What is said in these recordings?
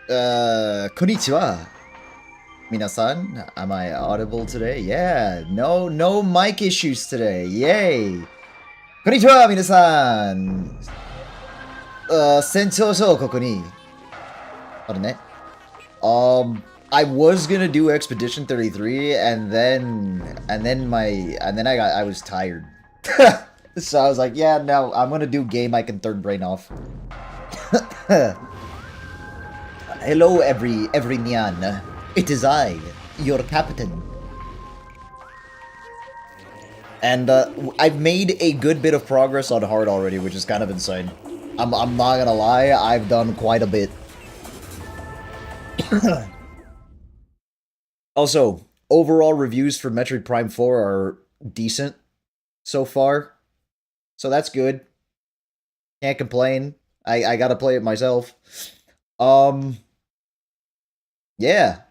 Konnichiwa. Minasan, am I audible today? Yeah, no mic issues today. Yay. Konnichiwa, minasan. Sensou so koko ni. Arune. I was gonna do Expedition 33 and then I was tired. So I was like, yeah, no, I'm gonna do game I can third brain off. Hello, every Nyan. It is I, your captain. And I've made a good bit of progress on hard already, which is kind of insane. I'm not gonna lie, I've done quite a bit. Also, overall reviews for Metroid Prime 4 are decent so far. So that's good. Can't complain. I gotta play it myself. Yeah.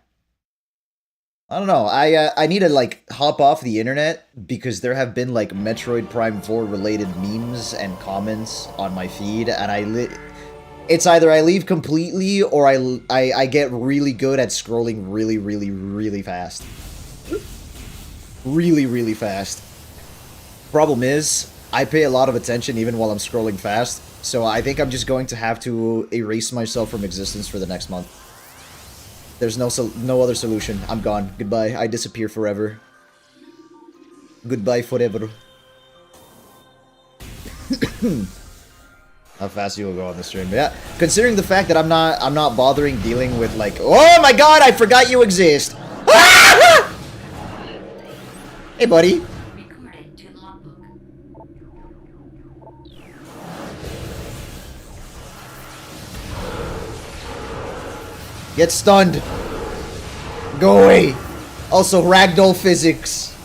I don't know. I need to like hop off the internet because there have been like Metroid Prime 4 related memes and comments on my feed, and it's either I leave completely or I get really good at scrolling really fast. Really fast. Problem is, I pay a lot of attention even while I'm scrolling fast, so I think I'm just going to have to erase myself from existence for the next month. There's no other solution. I'm gone. Goodbye. I disappear forever. Goodbye forever. How fast you will go on the stream. But yeah, considering the fact that I'm not bothering dealing with like, oh my god, I forgot you exist. Hey buddy. Get stunned. Go away. Also, ragdoll physics.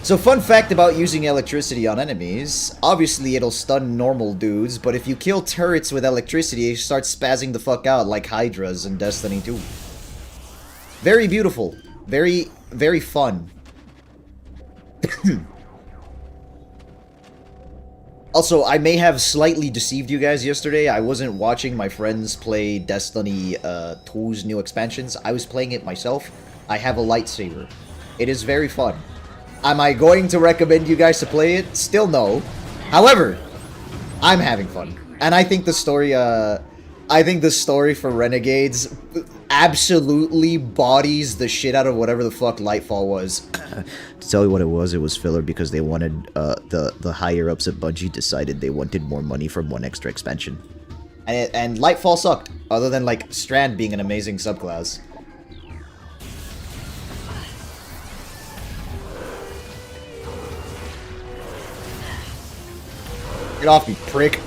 So, fun fact about using electricity on enemies. Obviously, it'll stun normal dudes, but if you kill turrets with electricity, it starts spazzing the fuck out like Hydras in Destiny 2. Very beautiful. Very fun. Also, I may have slightly deceived you guys yesterday. I wasn't watching my friends play Destiny 2's new expansions. I was playing it myself. I have a lightsaber. It is very fun. Am I going to recommend you guys to play it? Still no. However, I'm having fun. And I think the story for Renegades absolutely bodies the shit out of whatever the fuck Lightfall was. To tell you what it was filler because they wanted, the higher-ups at Bungie decided they wanted more money from one extra expansion. And Lightfall sucked, other than, like, Strand being an amazing subclass. Get off me, prick.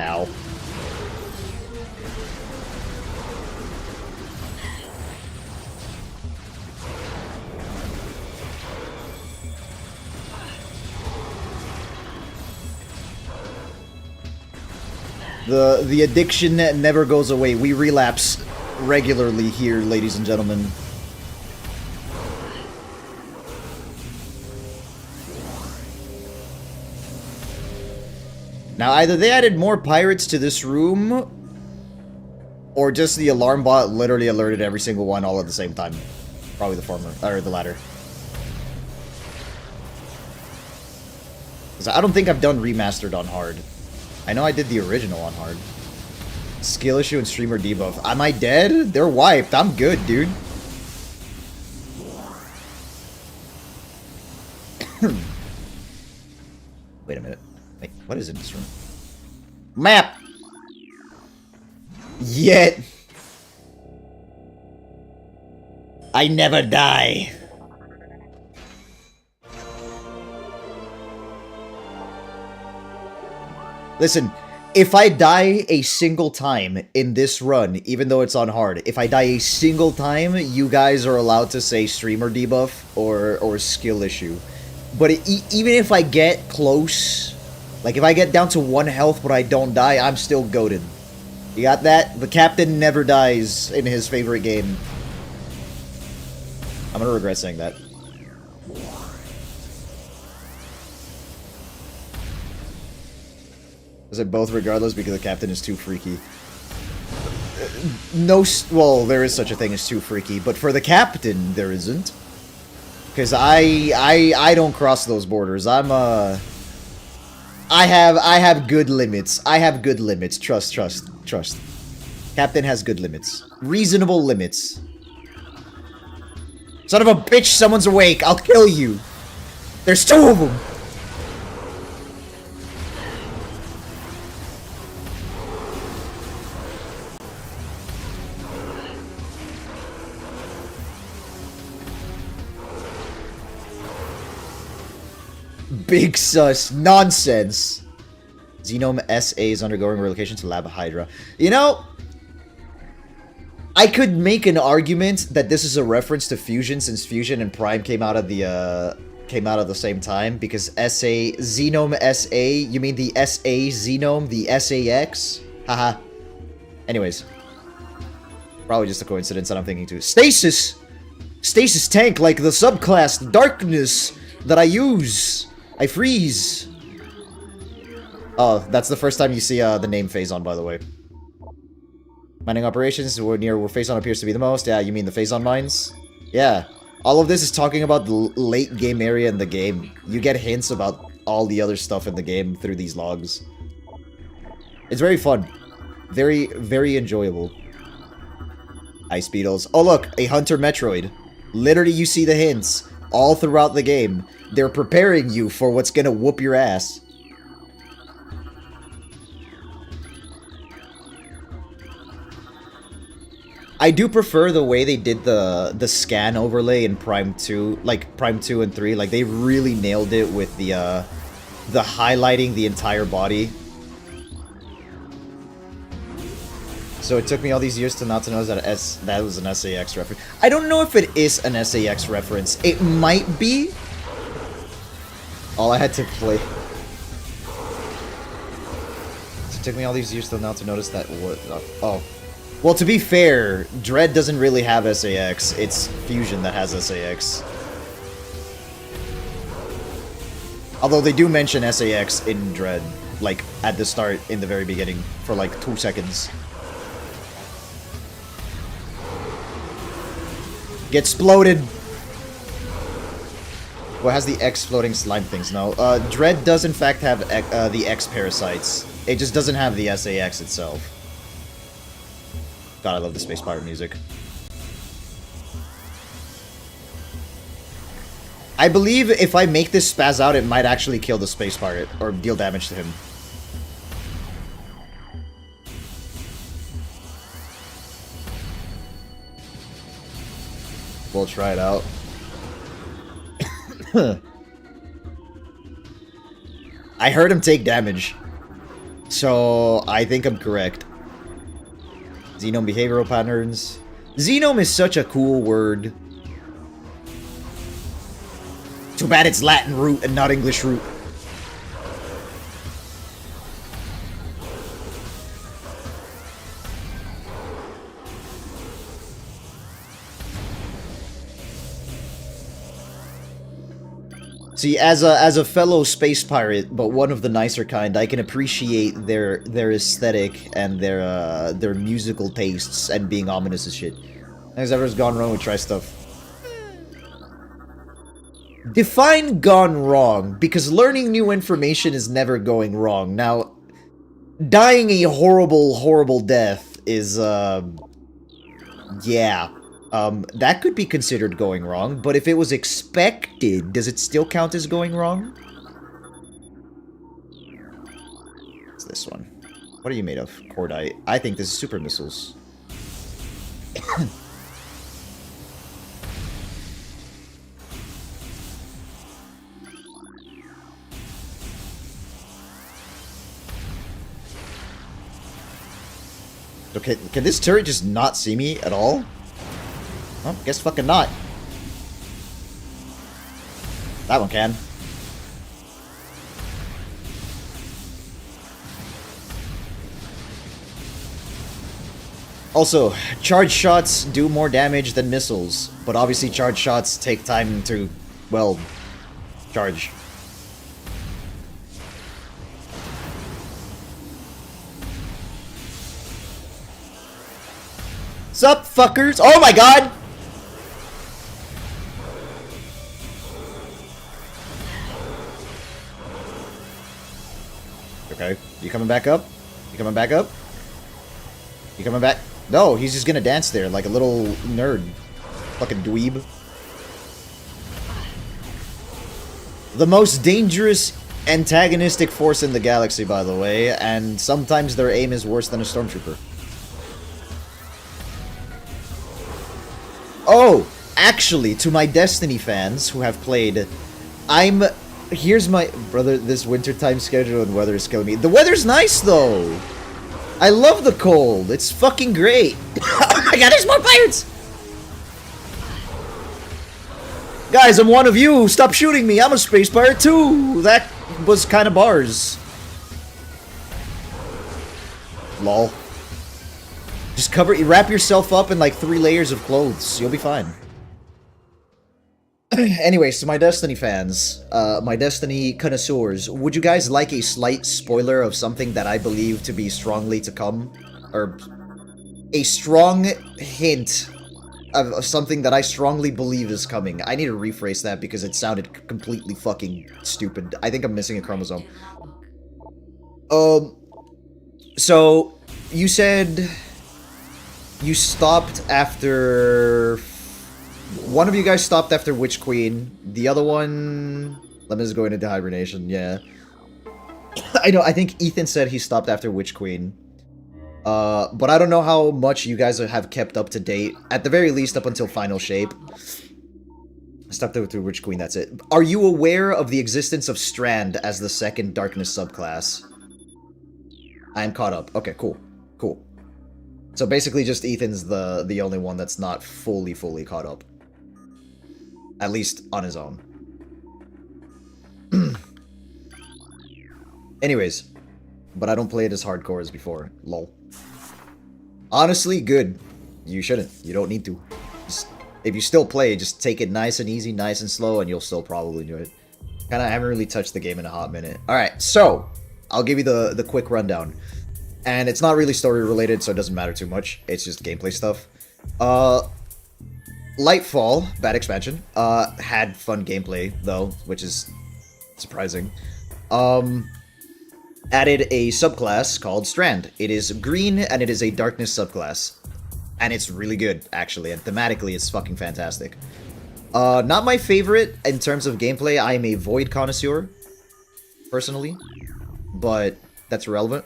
Ow. The addiction never goes away. We relapse regularly here, ladies and gentlemen. Now, either they added more pirates to this room, or just the alarm bot literally alerted every single one all at the same time. Probably the former, or the latter. 'Cause I don't think I've done Remastered on hard. I know I did the original on hard. Skill issue and streamer debuff. Am I dead? They're wiped. I'm good, dude. Wait a minute. Wait, what is in this room? Map! Yet. I never die. Listen, if I die a single time in this run, even though it's on hard, if I die a single time, you guys are allowed to say streamer debuff or skill issue. But even if I get close, like if I get down to 1 health but I don't die, I'm still goated. You got that? The captain never dies in his favorite game. I'm gonna regret saying that. Is it both regardless because the captain is too freaky? No, well, there is such a thing as too freaky, but for the captain, there isn't. Because I don't cross those borders. I have good limits. I have good limits. Trust. Captain has good limits. Reasonable limits. Son of a bitch, someone's awake. I'll kill you. There's two of them. Big sus. Nonsense. Xenome SA is undergoing relocation to Lab Hydra. You know, I could make an argument that this is a reference to Fusion since Fusion and Prime came out of the same time because SA Xenome SA, you mean the SA Xenome, the SAX? Haha. Anyways. Probably just a coincidence that I'm thinking too. Stasis! Stasis tank like the subclass Darkness that I use. I freeze. Oh, that's the first time you see the name Phazon, by the way. Mining operations near where Phazon appears to be the most. Yeah, you mean the Phazon mines? Yeah. All of this is talking about the late game area in the game. You get hints about all the other stuff in the game through these logs. It's very fun. Very, very enjoyable. Ice Beetles. Oh look, a Hunter Metroid. Literally you see the hints all throughout the game. They're preparing you for what's gonna whoop your ass. I do prefer the way they did the scan overlay in Prime 2, like Prime 2 and 3. Like they really nailed it with the highlighting the entire body. So it took me all these years to not to know that that was an SAX reference. I don't know if it is an SAX reference. It might be. All I had to play. So it took me all these years to not to notice that. What? Oh. Well, to be fair, Dread doesn't really have SAX. It's Fusion that has SAX. Although they do mention SAX in Dread, like at the start, in the very beginning, for like 2 seconds. Get exploded! Well, it has the X floating slime things now. Dread does in fact have the X parasites. It just doesn't have the SAX itself. God, I love the Space Pirate music. I believe if I make this spaz out, it might actually kill the Space Pirate, or deal damage to him. We'll try it out. I heard him take damage. So, I think I'm correct. Xenome behavioral patterns. Xenome is such a cool word. Too bad it's Latin root and not English root. See, as a fellow space pirate, but one of the nicer kind, I can appreciate their aesthetic and their musical tastes and being ominous as shit. Has ever gone wrong with try stuff? Define gone wrong, because learning new information is never going wrong. Now, dying a horrible, horrible death is yeah. That could be considered going wrong, but if it was expected, does it still count as going wrong? What's this one? What are you made of? Cordite. I think this is super missiles. Okay, can this turret just not see me at all? Well, guess fucking not. That one can. Also, charge shots do more damage than missiles, but obviously charge shots take time to, well, charge. Sup, fuckers? Oh my god! Okay, you coming back up? You coming back up? You coming back? No, he's just gonna dance there like a little nerd. Fucking dweeb. The most dangerous antagonistic force in the galaxy, by the way, and sometimes their aim is worse than a stormtrooper. Oh, actually, to my Destiny fans who have played, here's my... Brother, this wintertime schedule and weather is killing me. The weather's nice, though! I love the cold. It's fucking great. Oh my god, there's more pirates! Guys, I'm one of you. Stop shooting me. I'm a space pirate too. That was kind of bars. Lol. Just wrap yourself up in like 3 layers of clothes. You'll be fine. Anyways, to my Destiny fans, my Destiny connoisseurs, would you guys like a slight spoiler of something that I believe to be strongly to come? Or a strong hint of something that I strongly believe is coming. I need to rephrase that because it sounded completely fucking stupid. I think I'm missing a chromosome. So, you said you stopped after... One of you guys stopped after Witch Queen. The other one... Let me just go into hibernation, yeah. I know, I think Ethan said he stopped after Witch Queen. But I don't know how much you guys have kept up to date. At the very least, up until Final Shape. Stopped after Witch Queen, that's it. Are you aware of the existence of Strand as the second Darkness subclass? I am caught up. Okay, cool. Cool. So basically just Ethan's the only one that's not fully caught up. At least on his own. Anyways. But I don't play it as hardcore as before. Lol. Honestly, good. You shouldn't. You don't need to. Just, if you still play, just take it nice and easy, nice and slow, and you'll still probably enjoy it. Kinda haven't really touched the game in a hot minute. Alright, so, I'll give you the quick rundown. And it's not really story related, so it doesn't matter too much. It's just gameplay stuff. Lightfall, bad expansion, had fun gameplay, though, which is surprising. Added a subclass called Strand. It is green, and it is a darkness subclass. And it's really good, actually, and thematically it's fucking fantastic. Not my favorite in terms of gameplay. I am a Void connoisseur, personally, but that's irrelevant.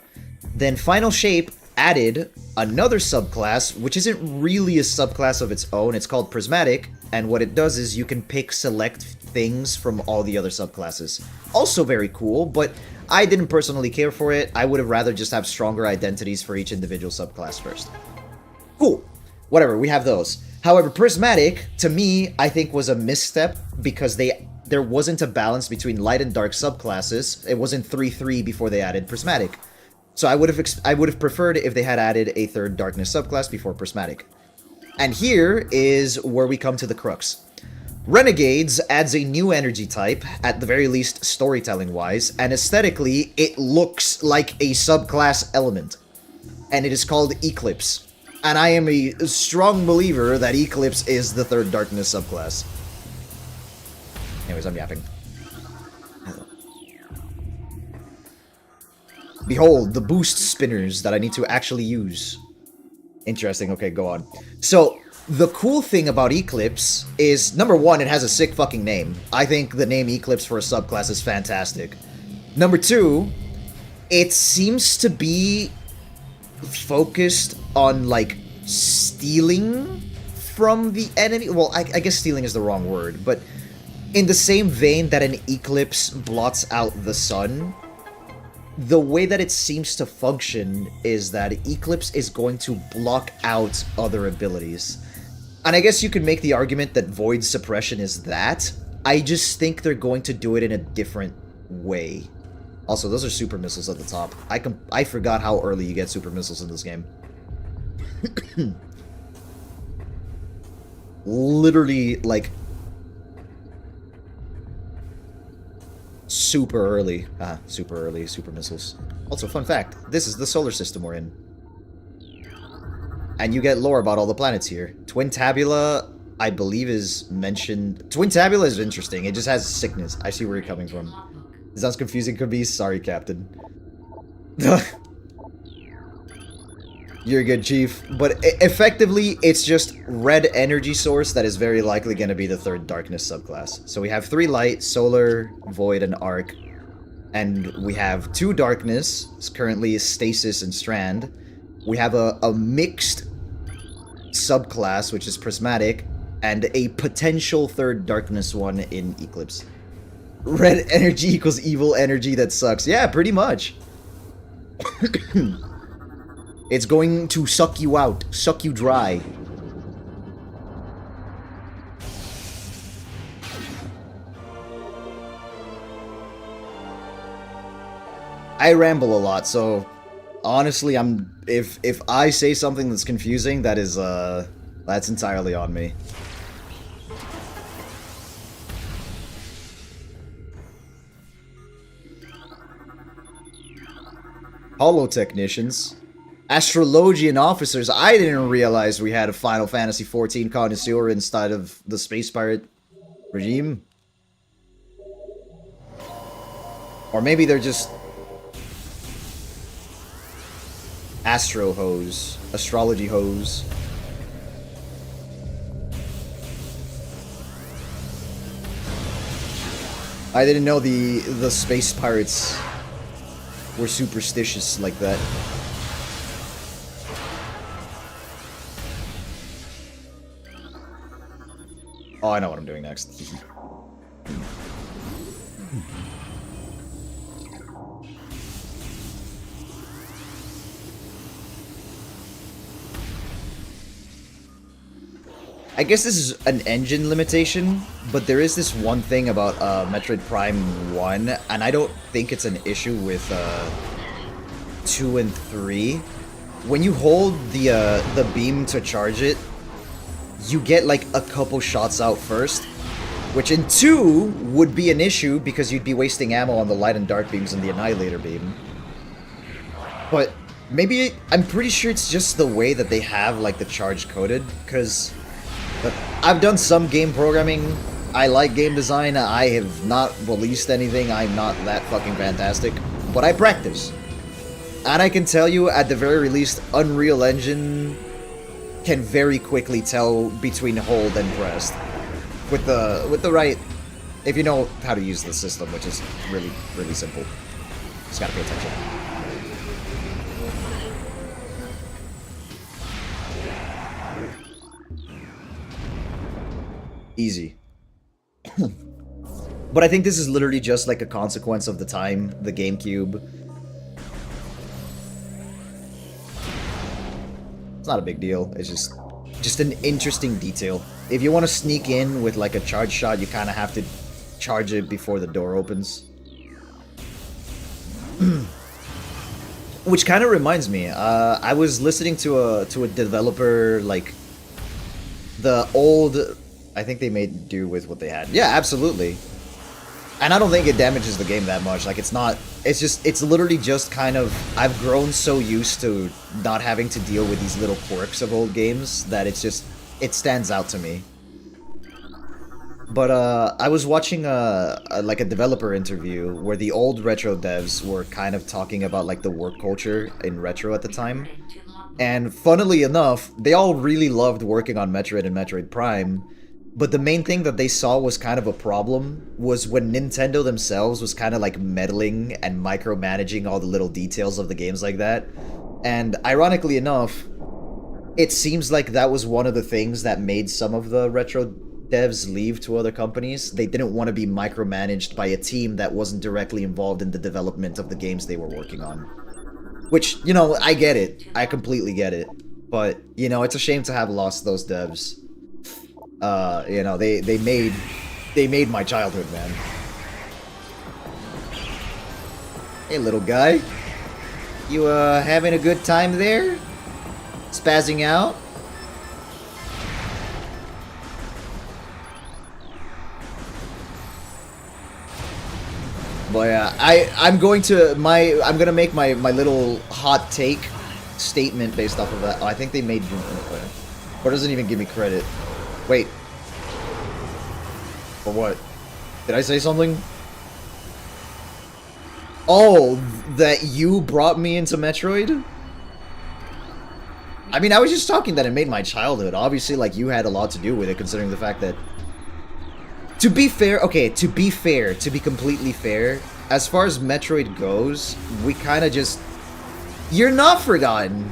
Then Final Shape added another subclass, which isn't really a subclass of its own. It's called Prismatic, and what it does is you can pick select things from all the other subclasses. Also very cool, but I didn't personally care for it. I would have rather just have stronger identities for each individual subclass first. Cool. Whatever, we have those. However, Prismatic, to me, I think was a misstep because there wasn't a balance between light and dark subclasses. It wasn't 3-3 before they added Prismatic. So I would have preferred if they had added a third darkness subclass before Prismatic. And here is where we come to the crux. Renegades adds a new energy type, at the very least storytelling-wise, and aesthetically, it looks like a subclass element. And it is called Eclipse. And I am a strong believer that Eclipse is the third darkness subclass. Anyways, I'm yapping. Behold, the boost spinners that I need to actually use. Interesting, okay, go on. So, the cool thing about Eclipse is, number one, it has a sick fucking name. I think the name Eclipse for a subclass is fantastic. Number two, it seems to be focused on, like, stealing from the enemy. Well, I guess stealing is the wrong word, but in the same vein that an eclipse blots out the sun, the way that it seems to function is that Eclipse is going to block out other abilities. And I guess you could make the argument that Void Suppression is that. I just think they're going to do it in a different way. Also, those are super missiles at the top. I forgot how early you get super missiles in this game. Literally, like, super early. Super early, super missiles. Also, fun fact, this is the solar system we're in. And you get lore about all the planets here. Twin Tabula, I believe, is mentioned. Twin Tabula is interesting. It just has sickness. I see where you're coming from. It sounds confusing, could be. Sorry, Captain. You're good, Chief. But effectively, it's just red energy source that is very likely going to be the third darkness subclass. So we have 3 light, solar, void, and arc. And we have 2 darkness, currently stasis and strand. We have a mixed subclass, which is prismatic, and a potential third darkness one in eclipse. Red energy equals evil energy that sucks. Yeah, pretty much. It's going to suck you out, suck you dry. I ramble a lot, so honestly, if I say something that's confusing, that is that's entirely on me. Holo technicians. Astrologian officers. I didn't realize we had a Final Fantasy XIV connoisseur inside of the Space Pirate regime. Or maybe they're just Astro hoes. Astrology hoes. I didn't know the Space Pirates were superstitious like that. Oh, I know what I'm doing next. I guess this is an engine limitation, but there is this one thing about Metroid Prime 1, and I don't think it's an issue with 2 and 3. When you hold the beam to charge it, you get like a couple shots out first, which in 2 would be an issue because you'd be wasting ammo on the light and dark beams and the Annihilator beam. But maybe, I'm pretty sure it's just the way that they have like the charge coded, because I've done some game programming, I like game design, I have not released anything, I'm not that fucking fantastic, but I practice. And I can tell you, at the very least, Unreal Engine can very quickly tell between hold and pressed. With the right, if you know how to use the system, which is really, really simple. Just gotta pay attention. Easy. But I think this is literally just like a consequence of the time, the GameCube. It's not a big deal, it's just an interesting detail. If you want to sneak in with like a charge shot, you kind of have to charge it before the door opens. Which kind of reminds me, I was listening to a developer, like, the old, I think they made do with what they had. Yeah, absolutely. And I don't think it damages the game that much. Like, it's not, it's literally just kind of, I've grown so used to not having to deal with these little quirks of old games that it's just, it stands out to me. But I was watching like a developer interview where the old retro devs were kind of talking about like the work culture in retro at the time. And funnily enough, they all really loved working on Metroid and Metroid Prime. But the main thing that they saw was kind of a problem was when Nintendo themselves was kind of like meddling and micromanaging all the little details of the games like that. And ironically enough, it seems like that was one of the things that made some of the retro devs leave to other companies. They didn't want to be micromanaged by a team that wasn't directly involved in the development of the games they were working on. Which, you know, I get it. I completely get it. But, you know, it's a shame to have lost those devs. You know, they made my childhood, man. Hey, little guy. You, having a good time there? Spazzing out. But yeah, I'm gonna make my little hot take statement based off of that. Oh, I think they made but it doesn't even give me credit. Wait. For what? Did I say something? Oh, that you brought me into Metroid? I mean, I was just talking that it made my childhood. Obviously, like, you had a lot to do with it, considering the fact that... To be fair, okay, to be completely fair, as far as Metroid goes, we kind of just... You're not forgotten.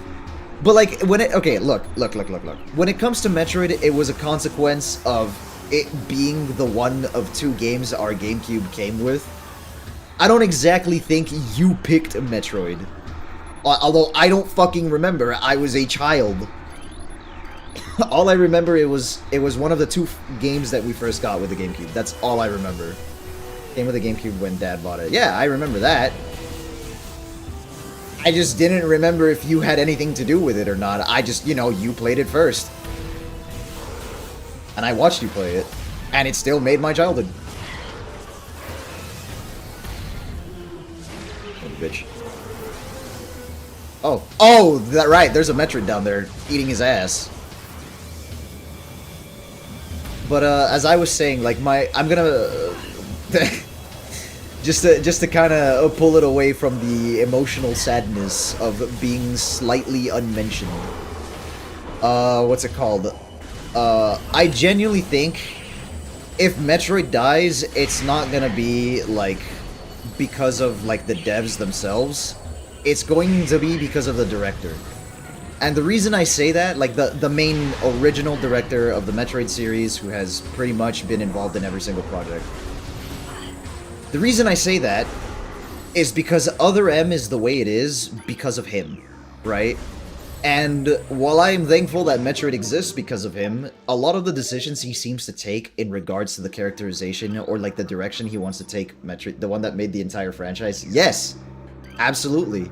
But, like, when it... Okay, look. When it comes to Metroid, it was a consequence of it being the one of two games our GameCube came with. I don't exactly think you picked Metroid. Although, I don't fucking remember. I was a child. All I remember, it was one of the two games that we first got with the GameCube. That's all I remember. Came with the GameCube when Dad bought it. Yeah, I remember that. I just didn't remember if you had anything to do with it or not. I just, you know, you played it first. And I watched you play it. And it still made my childhood. Oh, bitch. Oh. Oh, that right. There's a Metroid down there eating his ass. But as I was saying, like I'm gonna just to kind of pull it away from the emotional sadness of being slightly unmentioned. What's it called? I genuinely think if Metroid dies, it's not gonna be like because of like the devs themselves. It's going to be because of the director. And the reason I say that, like the main original director of the Metroid series, who has pretty much been involved in every single project. The reason I say that is because Other M is the way it is because of him, right? And while I am thankful that Metroid exists because of him, a lot of the decisions he seems to take in regards to the characterization or like the direction he wants to take Metroid, the one that made the entire franchise, yes, absolutely.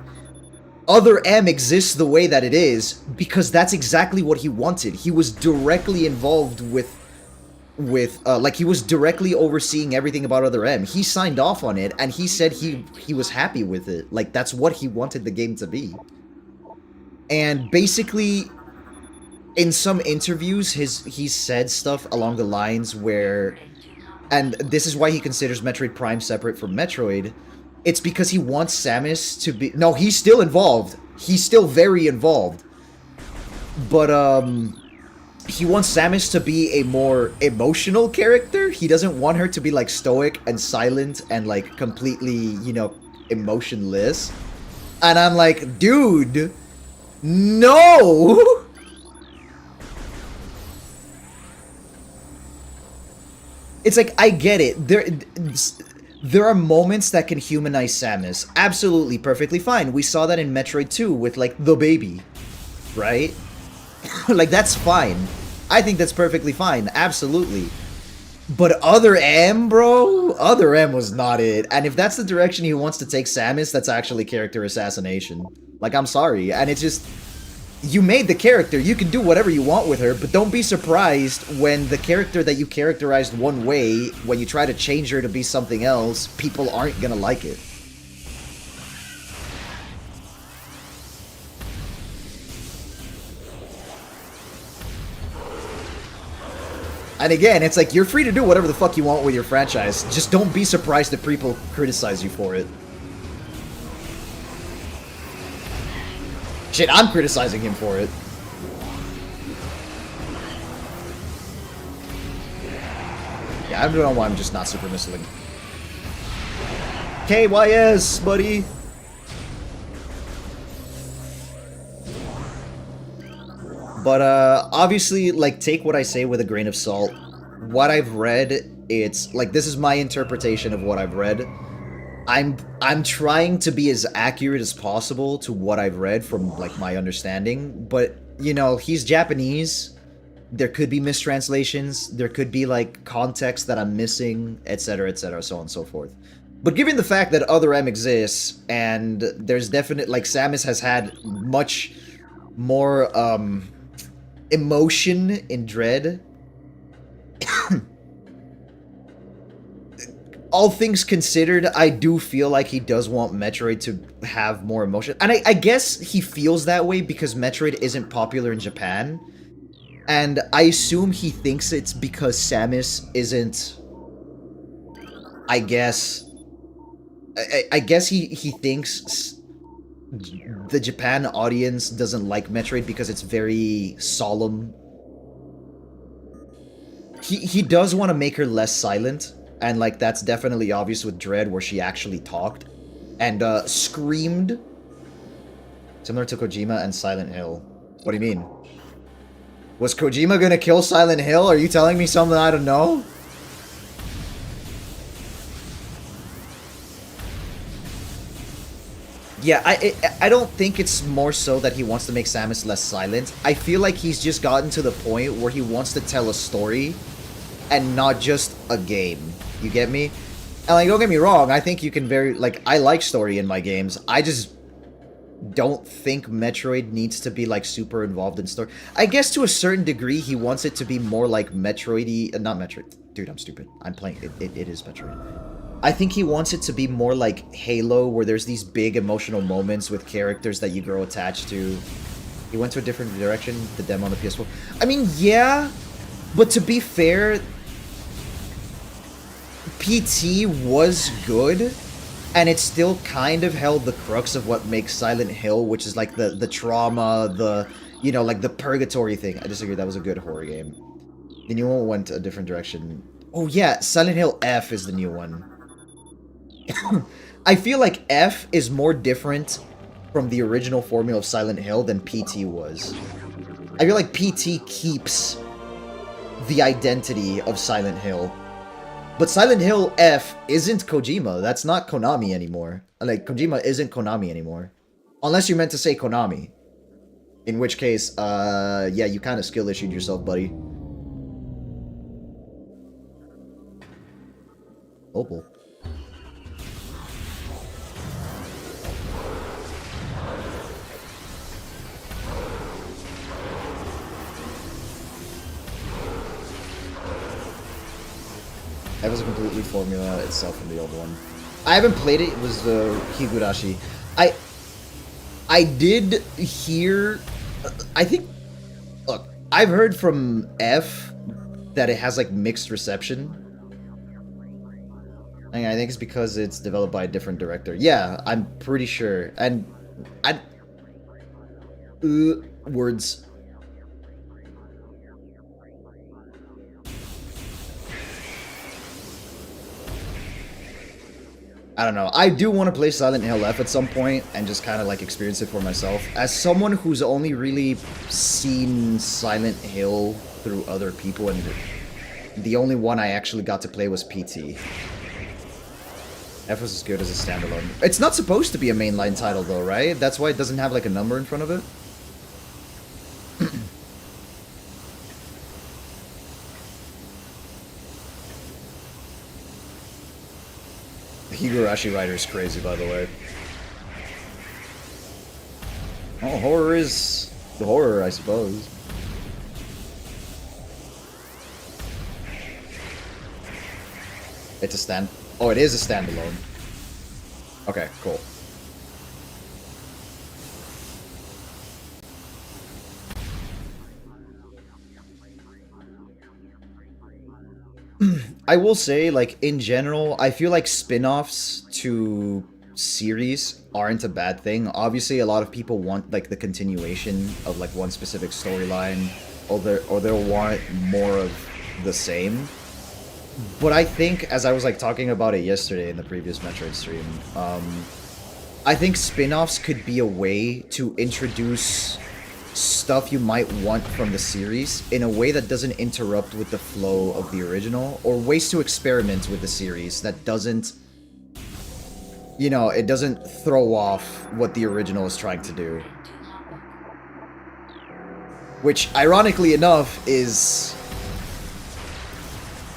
Other M exists the way that it is because that's exactly what he wanted. He was directly involved with like he was directly overseeing everything about Other M. He signed off on it and he said he was happy with it. Like that's what he wanted the game to be. And basically in some interviews he said stuff along the lines where, and this is why he considers Metroid Prime separate from Metroid. It's because he wants Samus to be... No, he's still involved. He's still very involved. But, he wants Samus to be a more emotional character. He doesn't want her to be, like, stoic and silent and, like, completely, you know, emotionless. And I'm like, dude, no! It's like, I get it. There are moments that can humanize Samus. Absolutely, perfectly fine. We saw that in Metroid 2 with, like, the baby. Right? Like, that's fine. I think that's perfectly fine. Absolutely. But Other M, bro? Other M was not it. And if that's the direction he wants to take Samus, that's actually character assassination. Like, I'm sorry. And it's just... You made the character, you can do whatever you want with her, but don't be surprised when the character that you characterized one way, when you try to change her to be something else, people aren't gonna like it. And again, it's like, you're free to do whatever the fuck you want with your franchise, just don't be surprised if people criticize you for it. Shit, I'm criticizing him for it. Yeah, I don't know why I'm just not super missiling. KYS, buddy! But, obviously, like, take what I say with a grain of salt. What I've read, it's, like, this is my interpretation of what I've read. I'm trying to be as accurate as possible to what I've read from, like, my understanding, but, you know, he's Japanese, there could be mistranslations, there could be, like, context that I'm missing, etc., so on and so forth. But given the fact that Other M exists, and there's definite, like, Samus has had much more emotion in Dread. All things considered, I do feel like he does want Metroid to have more emotion. And I guess he feels that way because Metroid isn't popular in Japan. And I assume he thinks it's because Samus isn't... I guess... I guess he thinks the Japan audience doesn't like Metroid because it's very solemn. He does want to make her less silent. And, like, that's definitely obvious with Dread, where she actually talked and screamed. Similar to Kojima and Silent Hill. What do you mean? Was Kojima gonna kill Silent Hill? Are you telling me something I don't know? Yeah, I don't think it's more so that he wants to make Samus less silent. I feel like he's just gotten to the point where he wants to tell a story and not just a game. You get me? And, like, don't get me wrong, I think you can I like story in my games. I just don't think Metroid needs to be, like, super involved in story. I guess to a certain degree, he wants it to be more like Metroid-y... not Metroid. Dude, I'm stupid. I'm playing... It is Metroid. I think he wants it to be more like Halo, where there's these big emotional moments with characters that you grow attached to. He went to a different direction, the demo on the PS4. I mean, yeah, but to be fair... PT was good, and it still kind of held the crux of what makes Silent Hill, which is like the trauma, you know, like the purgatory thing. I disagree, that was a good horror game. The new one went a different direction. Oh yeah, Silent Hill F is the new one. I feel like F is more different from the original formula of Silent Hill than PT was. I feel like PT keeps the identity of Silent Hill. But Silent Hill F isn't Kojima. That's not Konami anymore. Like, Kojima isn't Konami anymore. Unless you meant to say Konami. In which case, yeah, you kind of skill issued yourself, buddy. Opal. That was a completely formula itself from the old one. I haven't played it. It was the Higurashi. I did hear... I think... Look, I've heard from F that it has, like, mixed reception. And I think it's because it's developed by a different director. Yeah, I'm pretty sure. And... words... I don't know. I do want to play Silent Hill F at some point and just kind of like experience it for myself. As someone who's only really seen Silent Hill through other people, and the only one I actually got to play was PT. F was as good as a standalone. It's not supposed to be a mainline title though, right? That's why it doesn't have like a number in front of it. Higurashi writer is crazy, by the way. Oh, horror is the horror, I suppose. It's a stand... Oh, it is a standalone. Okay, cool. I will say, like, in general, I feel like spin-offs to series aren't a bad thing. Obviously, a lot of people want, like, the continuation of, like, one specific storyline, or they'll want more of the same. But I think, as I was, like, talking about it yesterday in the previous Metroid stream, I think spin-offs could be a way to introduce stuff you might want from the series in a way that doesn't interrupt with the flow of the original, or ways to experiment with the series that doesn't, you know, it doesn't throw off what the original is trying to do. Which, ironically enough, is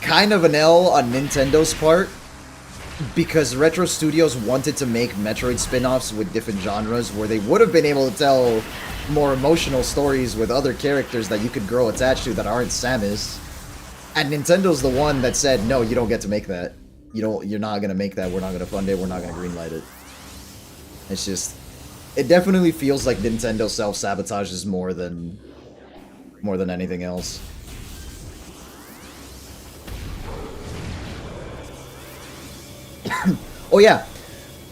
kind of an L on Nintendo's part, because Retro Studios wanted to make Metroid spin-offs with different genres where they would have been able to tell more emotional stories with other characters that you could grow attached to that aren't Samus. And Nintendo's the one that said, no, you don't get to make that. You're not gonna make that, we're not gonna fund it, we're not gonna greenlight it. It's just, it definitely feels like Nintendo self-sabotages more than anything else. Oh yeah,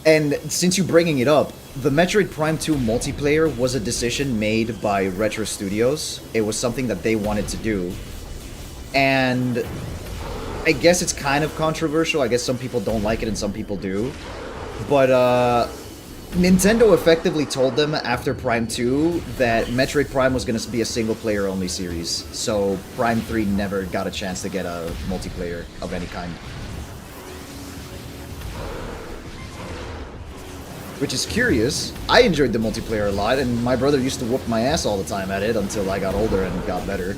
and since you're bringing it up, the Metroid Prime 2 multiplayer was a decision made by Retro Studios. It was something that they wanted to do. And I guess it's kind of controversial. I guess some people don't like it and some people do. But Nintendo effectively told them after Prime 2 that Metroid Prime was going to be a single-player only series. So Prime 3 never got a chance to get a multiplayer of any kind. Which is curious. I enjoyed the multiplayer a lot, and my brother used to whoop my ass all the time at it until I got older and got better.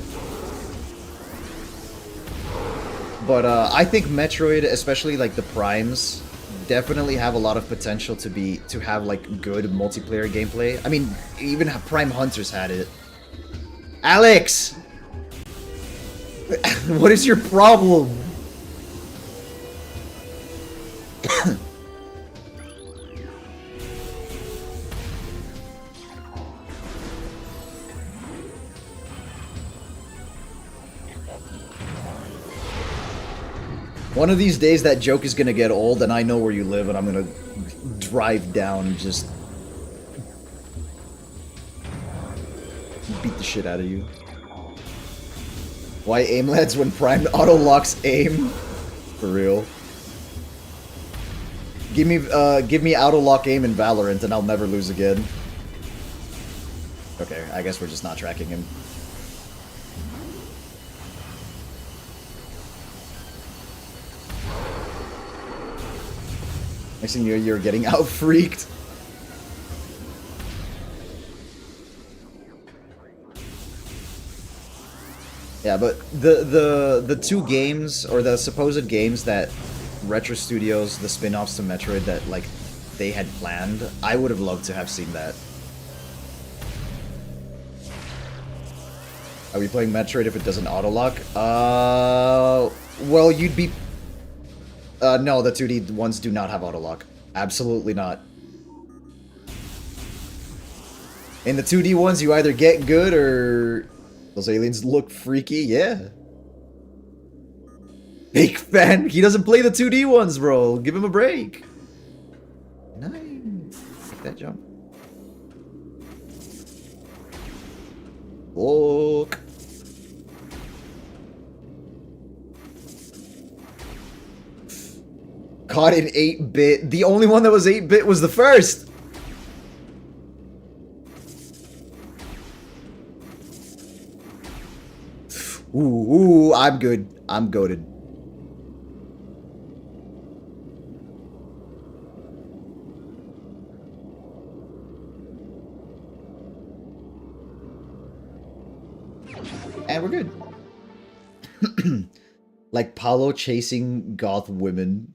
But I think Metroid, especially like the Primes, definitely have a lot of potential to have like good multiplayer gameplay. I mean, even Prime Hunters had it. Alex! What is your problem? One of these days that joke is gonna get old and I know where you live and I'm gonna drive down and just beat the shit out of you. Why aim lads when Prime auto-locks aim? For real. Give me auto-lock aim in Valorant and I'll never lose again. Okay, I guess we're just not tracking him. Next thing you're getting out-freaked. Yeah, but the two games, or the supposed games that Retro Studios, the spin-offs to Metroid that, like, they had planned, I would have loved to have seen that. Are we playing Metroid if it doesn't auto-lock? Well, you'd be... no, the 2D ones do not have auto-lock. Absolutely not. In the 2D ones, you either get good or... Those aliens look freaky, yeah. Big fan. He doesn't play the 2D ones, bro. Give him a break. Nice. Take that jump. Look. Caught in 8-bit. The only one that was 8-bit was the first. Ooh, I'm good. I'm goated. And we're good. Like Paolo chasing goth women.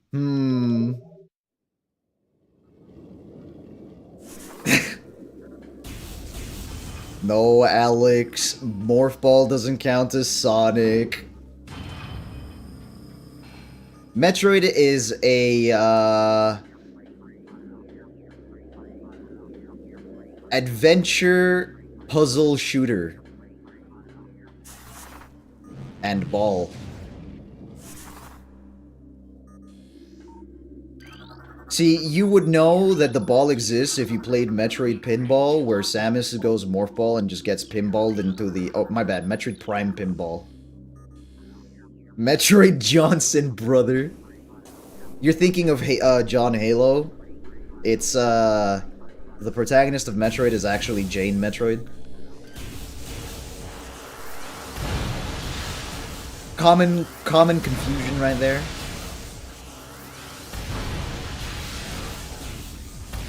No, Alex. Morph Ball doesn't count as Sonic. Metroid is a, adventure puzzle shooter. And ball. See, you would know that the ball exists if you played Metroid Pinball, where Samus goes Morph Ball and just gets pinballed into the... Oh, my bad. Metroid Prime Pinball. Metroid Johnson, brother. You're thinking of John Halo. It's, the protagonist of Metroid is actually Jane Metroid. Common confusion right there.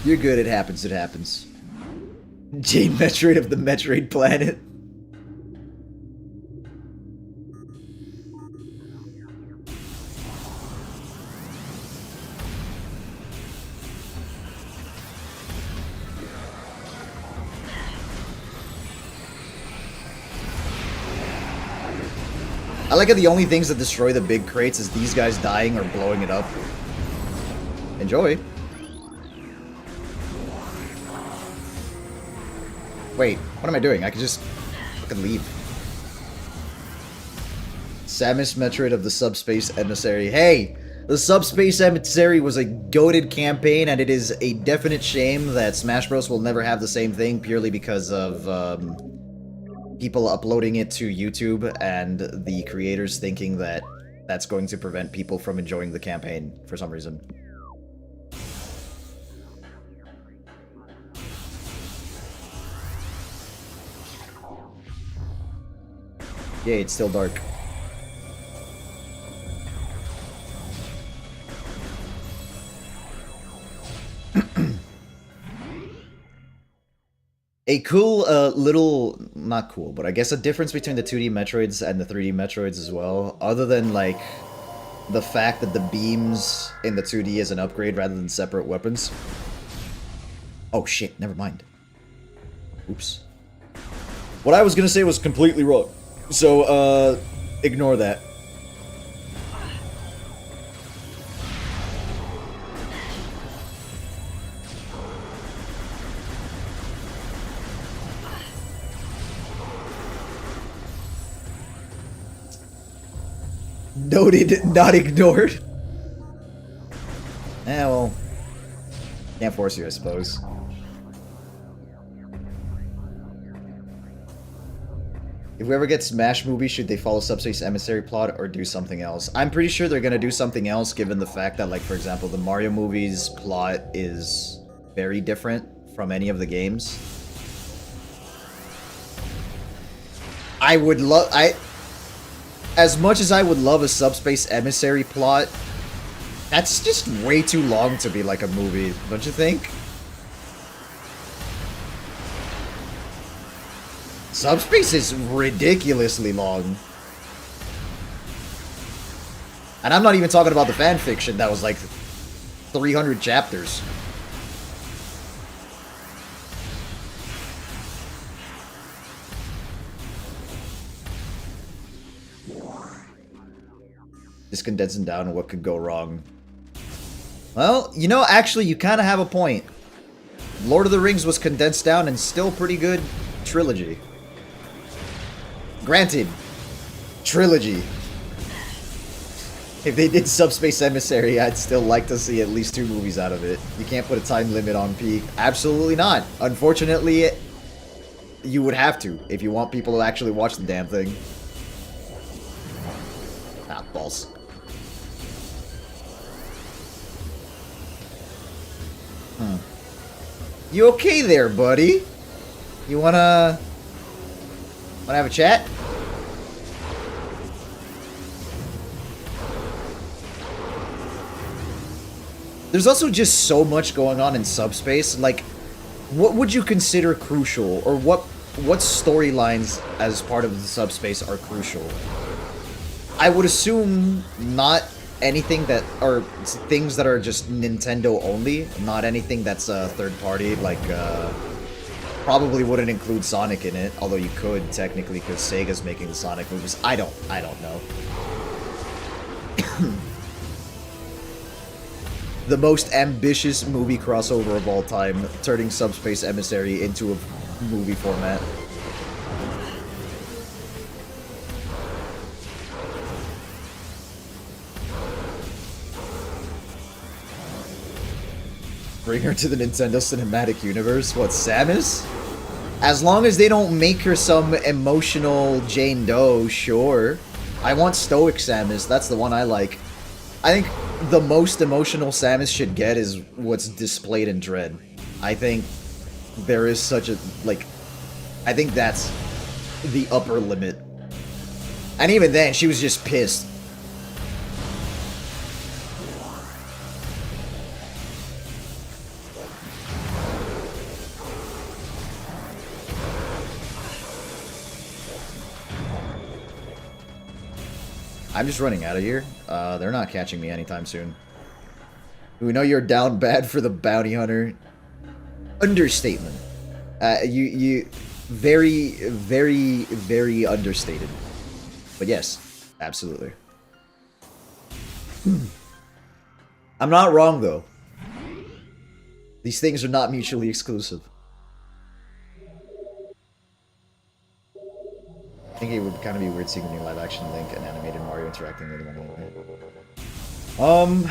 You're good, it happens, it happens. Jane Metroid of the Metroid planet. I like how the only things that destroy the big crates is these guys dying or blowing it up. Enjoy. Wait, what am I doing? I could just fucking leave. Samus Metroid of the Subspace Emissary. Hey! The Subspace Emissary was a goated campaign, and it is a definite shame that Smash Bros. Will never have the same thing purely because of people uploading it to YouTube and the creators thinking that that's going to prevent people from enjoying the campaign for some reason. Yay, it's still dark. A cool little, not cool, but I guess a difference between the 2D Metroids and the 3D Metroids as well, other than like the fact that the beams in the 2D is an upgrade rather than separate weapons. Oh shit, never mind. Oops. What I was gonna say was completely wrong. So, ignore that. Noted, not ignored. Eh, well, can't force you, I suppose. If we ever get Smash movies, should they follow Subspace Emissary plot or do something else? I'm pretty sure they're gonna do something else, given the fact that, like, for example, the Mario movies plot is very different from any of the games. I would love... As much as I would love a Subspace Emissary plot, that's just way too long to be like a movie, don't you think? Subspace is ridiculously long. And I'm not even talking about the fanfiction that was like 300 chapters. Just condensing down what could go wrong. Well, you know, actually, you kind of have a point. Lord of the Rings was condensed down and still pretty good trilogy. Granted, trilogy. If they did Subspace Emissary, I'd still like to see at least 2 movies out of it. You can't put a time limit on Peak. Absolutely not. Unfortunately, you would have to if you want people to actually watch the damn thing. Ah, balls. You okay there, buddy? You wanna have a chat? There's also just so much going on in Subspace. Like, what would you consider crucial, or what storylines as part of the Subspace are crucial? I would assume not anything that are things that are just Nintendo only, not anything that's third party, like probably wouldn't include Sonic in it, although you could technically because Sega's making the Sonic movies. I don't know. The most ambitious movie crossover of all time, turning Subspace Emissary into a movie format. Bring her to the Nintendo Cinematic Universe? What, Samus? As long as they don't make her some emotional Jane Doe, sure. I want Stoic Samus, that's the one I like. I think the most emotional Samus should get is what's displayed in Dread. I think there is such a, like, I think that's the upper limit. And even then, she was just pissed. I'm just running out of here. They're not catching me anytime soon. We know you're down bad for the bounty hunter. Understatement. You very, very, very understated. But yes. Absolutely. I'm not wrong, though. These things are not mutually exclusive. I think it would kind of be weird seeing a new live-action Link and animated Mario interacting with one.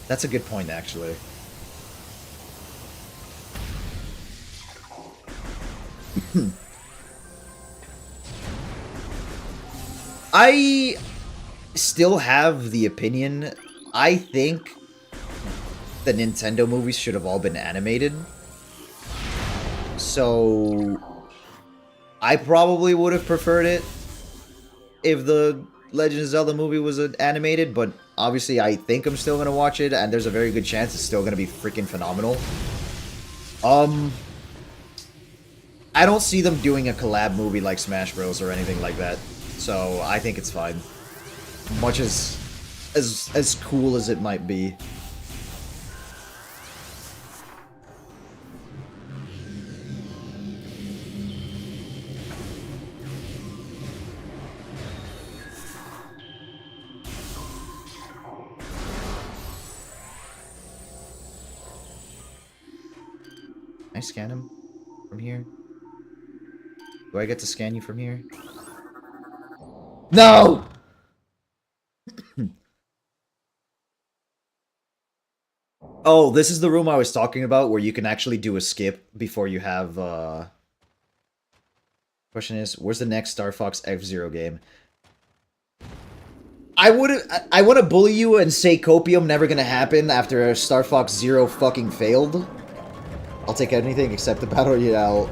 That's a good point, actually. I still have the opinion. I think the Nintendo movies should have all been animated. So I probably would have preferred it if the Legend of Zelda movie was animated, but obviously I think I'm still gonna watch it, and there's a very good chance it's still gonna be freaking phenomenal. I don't see them doing a collab movie like Smash Bros. Or anything like that, so I think it's fine. Much as cool as it might be. Can I scan him from here? Do I get to scan you from here? No! Oh, this is the room I was talking about where you can actually do a skip before you have, Question is, where's the next Star Fox F-Zero game? I want to bully you and say Copium never gonna happen after Star Fox Zero fucking failed. I'll take anything except the Battle Royale.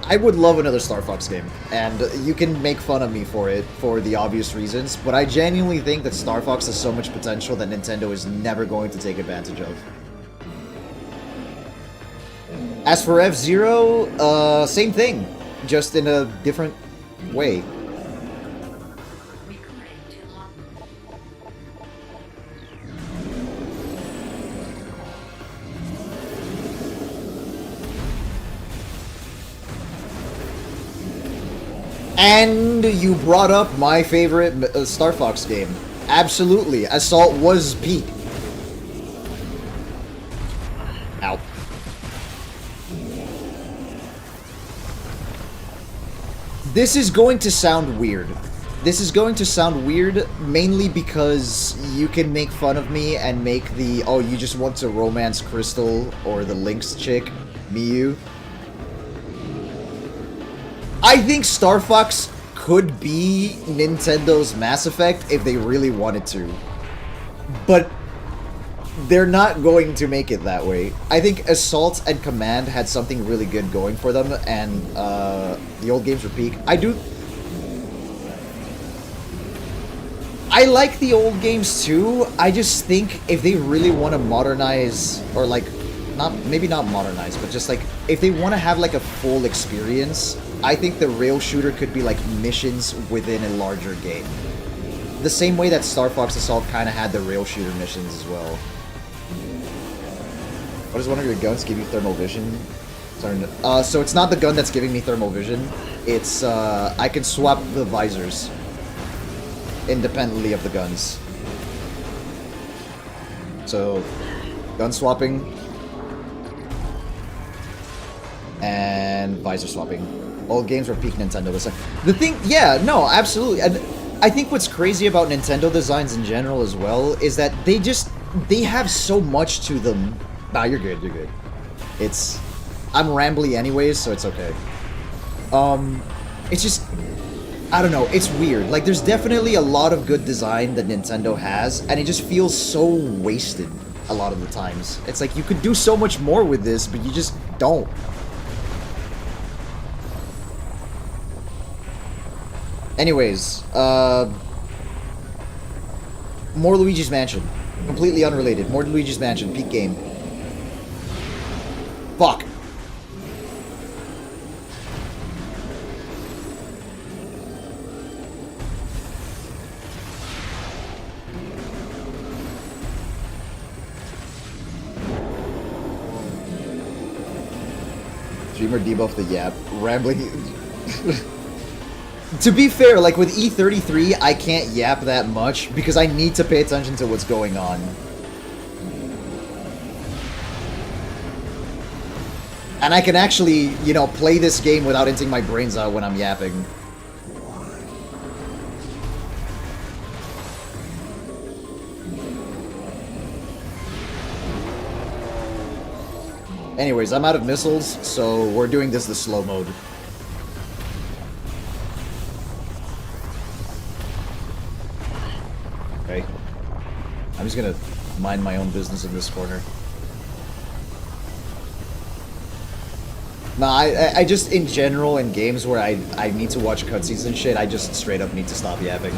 I would love another Star Fox game, and you can make fun of me for it, for the obvious reasons, but I genuinely think that Star Fox has so much potential that Nintendo is never going to take advantage of. As for F-Zero, same thing, just in a different way. And you brought up my favorite Star Fox game. Absolutely, Assault was peak. Ow. This is going to sound weird. This is going to sound weird mainly because you can make fun of me and make the, oh, you just want to romance Crystal or the Lynx chick, Miyu. I think Star Fox could be Nintendo's Mass Effect if they really wanted to. But they're not going to make it that way. I think Assault and Command had something really good going for them, and the old games were peak. I like the old games too. I just think if they really want to modernize, or like, maybe not modernize, but just like, if they want to have like a full experience, I think the rail shooter could be like missions within a larger game. The same way that Star Fox Assault kind of had the rail shooter missions as well. What does one of your guns give you thermal vision? So it's not the gun that's giving me thermal vision. It's, I can swap the visors independently of the guns. So, gun swapping. And visor swapping. Old games were peak Nintendo. The thing, yeah, no, absolutely. And I think what's crazy about Nintendo designs in general as well is that they have so much to them. Nah, you're good, you're good. I'm rambly anyways, so it's okay. It's just, I don't know, it's weird. Like, there's definitely a lot of good design that Nintendo has, and it just feels so wasted a lot of the times. It's like, you could do so much more with this, but you just don't. Anyways, more Luigi's Mansion. Completely unrelated. More Luigi's Mansion. Peak game. Fuck. Streamer debuff the yap. Rambling. To be fair, like with E33, I can't yap that much because I need to pay attention to what's going on. And I can actually, you know, play this game without emptying my brains out when I'm yapping. Anyways, I'm out of missiles, so we're doing this the slow mode. Okay. I'm just gonna mind my own business in this corner. Nah, I just, in general, in games where I need to watch cutscenes and shit, I just straight up need to stop yapping.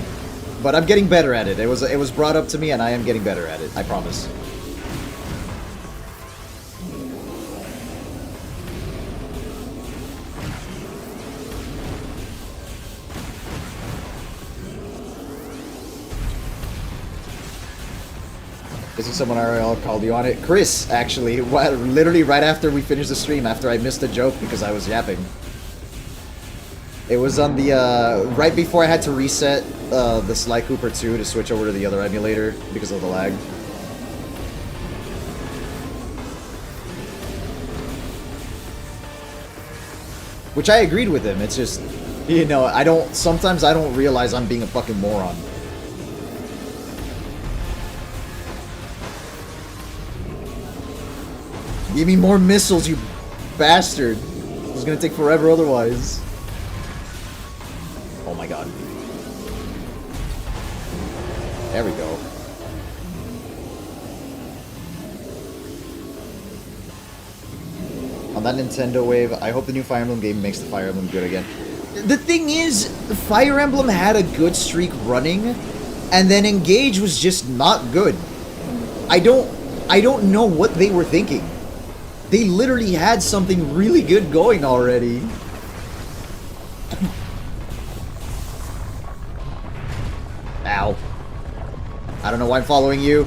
But I'm getting better at it. It was brought up to me, and I am getting better at it. I promise. This is someone IRL called you on it. Chris, actually, literally right after we finished the stream, after I missed a joke because I was yapping. It was on the, right before I had to reset the Sly Cooper 2 to switch over to the other emulator because of the lag. Which I agreed with him, it's just, you know, sometimes I don't realize I'm being a fucking moron. Give me more missiles, you bastard. It's gonna take forever otherwise. Oh my god. There we go. On that Nintendo wave, I hope the new Fire Emblem game makes the Fire Emblem good again. The thing is, Fire Emblem had a good streak running, and then Engage was just not good. I don't know what they were thinking. They literally had something really good going already. Ow. I don't know why I'm following you.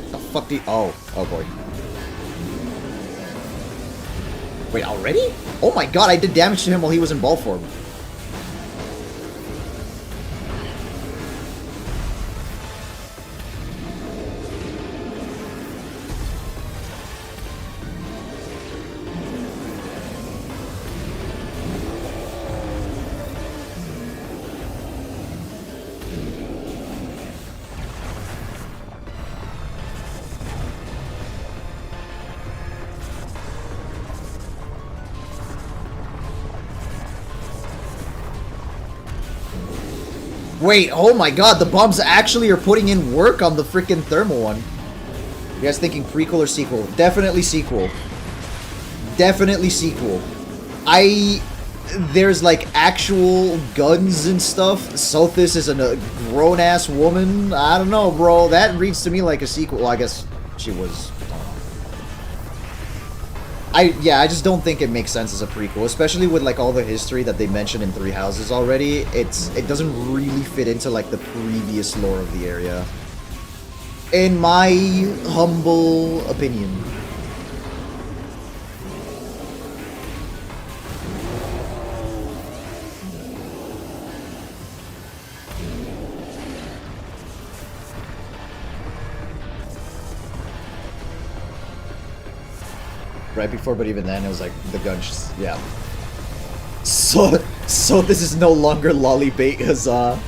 The fuck do you... Oh boy. Wait, already? Oh my god, I did damage to him while he was in ball form. Wait, oh my god, the bombs actually are putting in work on the freaking thermal one. You guys thinking prequel or sequel? Definitely sequel. Definitely sequel. There's like actual guns and stuff. Sothis is a grown-ass woman. I don't know, bro. That reads to me like a sequel. Well, I guess she was... Yeah, I just don't think it makes sense as a prequel, especially with like all the history that they mentioned in Three Houses already. It doesn't really fit into like the previous lore of the area, in my humble opinion. Right before, but even then, it was like the gun just, yeah. So this is no longer lolly bait, huzzah.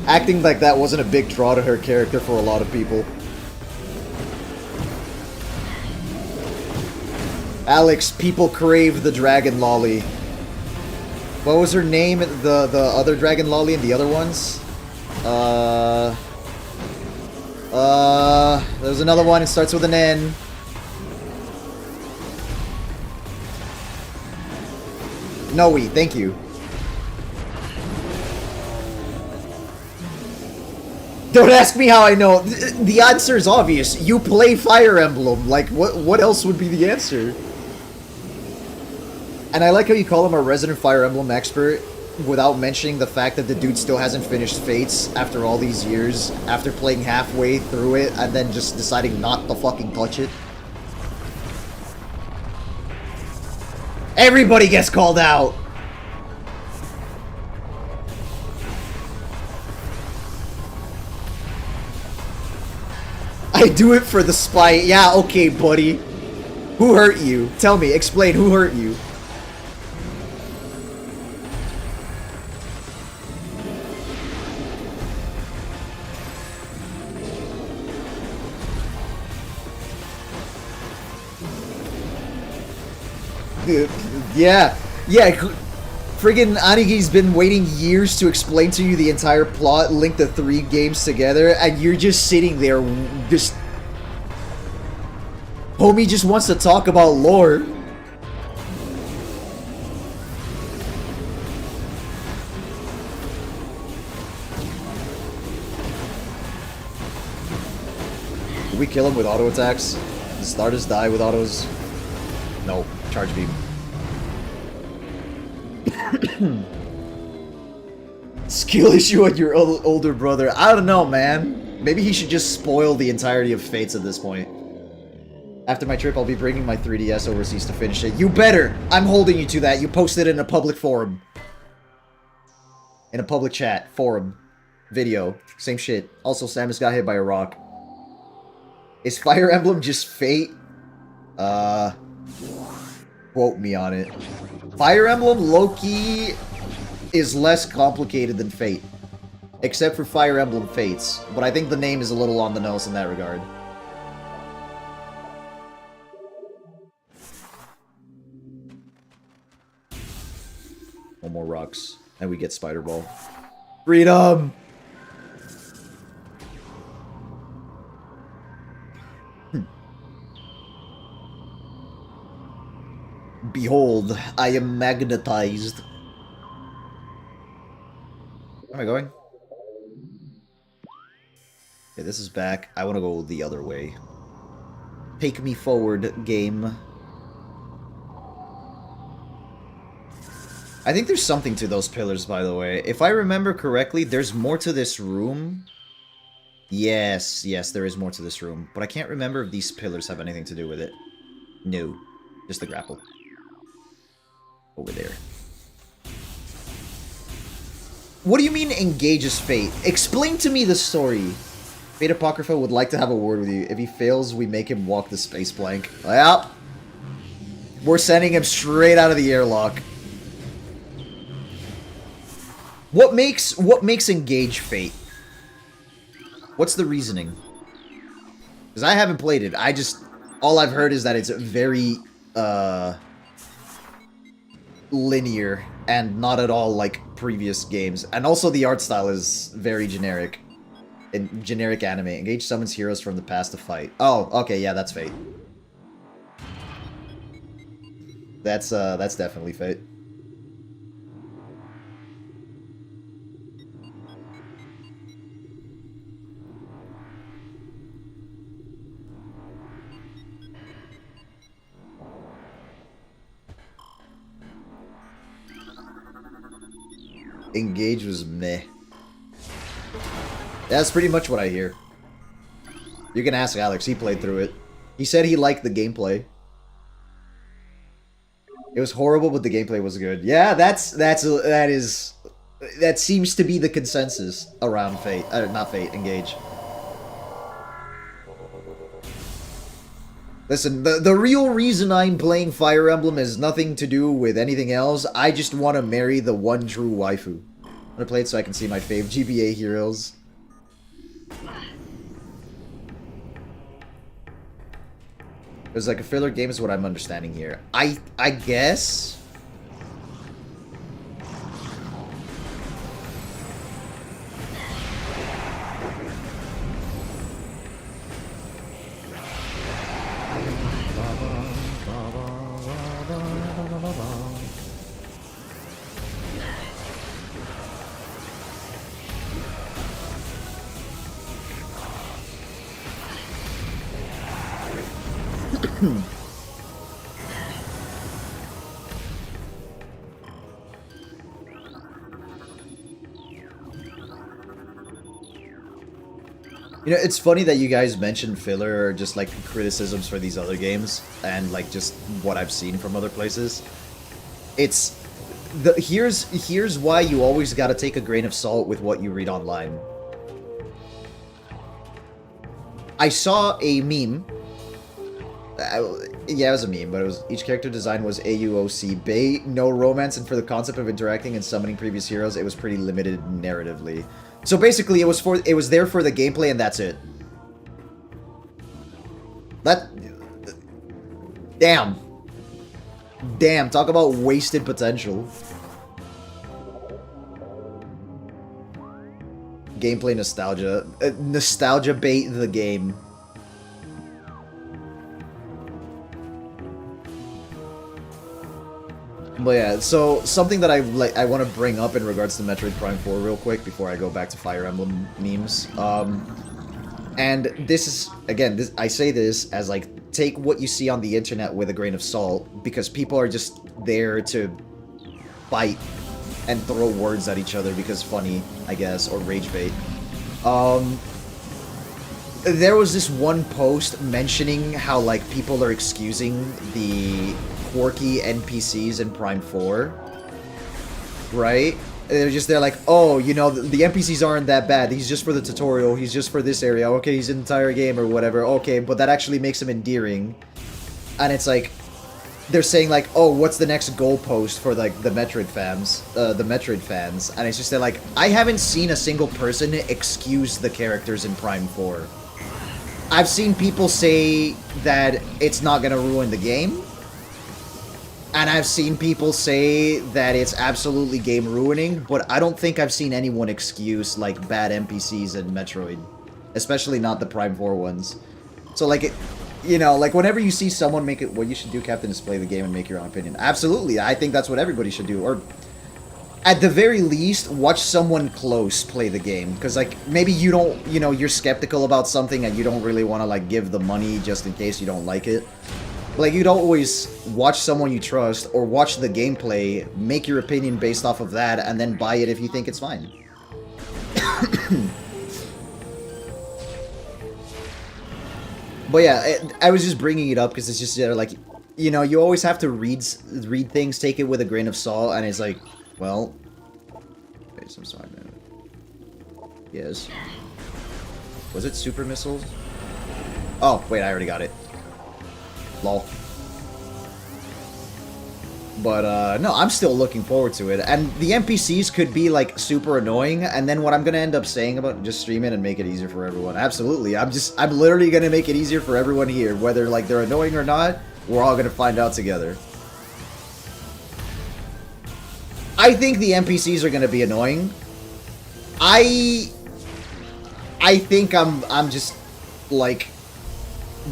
Acting like that wasn't a big draw to her character for a lot of people. Alex, people crave the dragon lolly. What was her name? The other dragon lolly and the other ones? There's another one, it starts with an N. Noe, thank you. Don't ask me how I know. The answer is obvious. You play Fire Emblem. Like, what else would be the answer? And I like how you call him a resident Fire Emblem expert without mentioning the fact that the dude still hasn't finished Fates after all these years, after playing halfway through it and then just deciding not to fucking touch it. Everybody gets called out! I do it for the spite. Yeah, okay, buddy. Who hurt you? Tell me, explain who hurt you. Yeah, friggin' Anigi's been waiting years to explain to you the entire plot, link the 3 games together, and you're just sitting there, just... Homie just wants to talk about lore. Did we kill him with auto attacks? Does Stardust die with autos? No. Charge beam. Skill issue on your older brother. I don't know, man. Maybe he should just spoil the entirety of Fates at this point. After my trip, I'll be bringing my 3DS overseas to finish it. You better! I'm holding you to that. You posted it in a public forum. In a public chat. Forum. Video. Same shit. Also, Samus got hit by a rock. Is Fire Emblem just Fate? Quote me on it. Fire Emblem low-key is less complicated than Fate. Except for Fire Emblem Fates. But I think the name is a little on the nose in that regard. One more rocks. And we get Spider Ball. Freedom! Behold, I am magnetized. Where am I going? Okay, this is back. I want to go the other way. Take me forward, game. I think there's something to those pillars, by the way. If I remember correctly, there's more to this room. Yes, there is more to this room. But I can't remember if these pillars have anything to do with it. No. Just the grapple. Over there. What do you mean engages Fate? Explain to me the story. Fate Apocrypha would like to have a word with you. If he fails, we make him walk the space plank. Well, we're sending him straight out of the airlock. What makes engage Fate? What's the reasoning? Because I haven't played it. All I've heard is that it's very linear and not at all like previous games. And also the art style is very generic. In generic anime. Engage summons heroes from the past to fight. Oh, okay, yeah, that's Fate. That's definitely Fate. Engage was meh. That's pretty much what I hear. You can ask Alex, he played through it. He said he liked the gameplay. It was horrible, but the gameplay was good. Yeah, that seems to be the consensus around Fate. Not Fate, Engage. Listen, the real reason I'm playing Fire Emblem has nothing to do with anything else. I just want to marry the one true waifu. I'm gonna play it so I can see my fave GBA heroes. It was like a filler game is what I'm understanding here. I guess... You know, it's funny that you guys mentioned filler or just like criticisms for these other games and like just what I've seen from other places. It's here's why you always gotta take a grain of salt with what you read online. I saw a meme. Yeah, it was a meme, but it was each character design was AUOC bait, no romance, and for the concept of interacting and summoning previous heroes, it was pretty limited narratively. So basically, it was there for the gameplay, and that's it. Damn. Damn, talk about wasted potential. Gameplay nostalgia. Nostalgia bait the game. But yeah, so something that I want to bring up in regards to Metroid Prime 4 real quick before I go back to Fire Emblem memes. And this is, again, I say this as like, take what you see on the internet with a grain of salt, because people are just there to fight and throw words at each other because funny, I guess, or rage bait. There was this one post mentioning how like people are excusing the quirky NPCs in Prime 4, right? They're like, oh, you know, the NPCs aren't that bad. He's just for the tutorial. He's just for this area. Okay, he's in the entire game or whatever. Okay, but that actually makes him endearing. And it's like, they're saying like, oh, what's the next goalpost for like the Metroid fans? And it's just they're like, I haven't seen a single person excuse the characters in Prime 4. I've seen people say that it's not gonna ruin the game. And I've seen people say that it's absolutely game-ruining, but I don't think I've seen anyone excuse, like, bad NPCs in Metroid. Especially not the Prime 4 ones. So, like, you know, like, whenever you see someone make it, what you should do, Captain, is play the game and make your own opinion. Absolutely, I think that's what everybody should do. Or, at the very least, watch someone close play the game. Because, like, maybe you don't, you know, you're skeptical about something and you don't really want to, like, give the money just in case you don't like it. Like, you'd always watch someone you trust, or watch the gameplay, make your opinion based off of that, and then buy it if you think it's fine. But yeah, I was just bringing it up because it's just, like, you know, you always have to read things, take it with a grain of salt, and it's like, well... Okay, some sorry, man. Yes. Was it super missiles? Oh, wait, I already got it. Lol. But, no, I'm still looking forward to it. And the NPCs could be, like, super annoying, and then what I'm gonna end up saying about just stream it and make it easier for everyone. Absolutely. I'm literally gonna make it easier for everyone here. Whether, like, they're annoying or not, we're all gonna find out together. I think the NPCs are gonna be annoying. I think I'm just, like...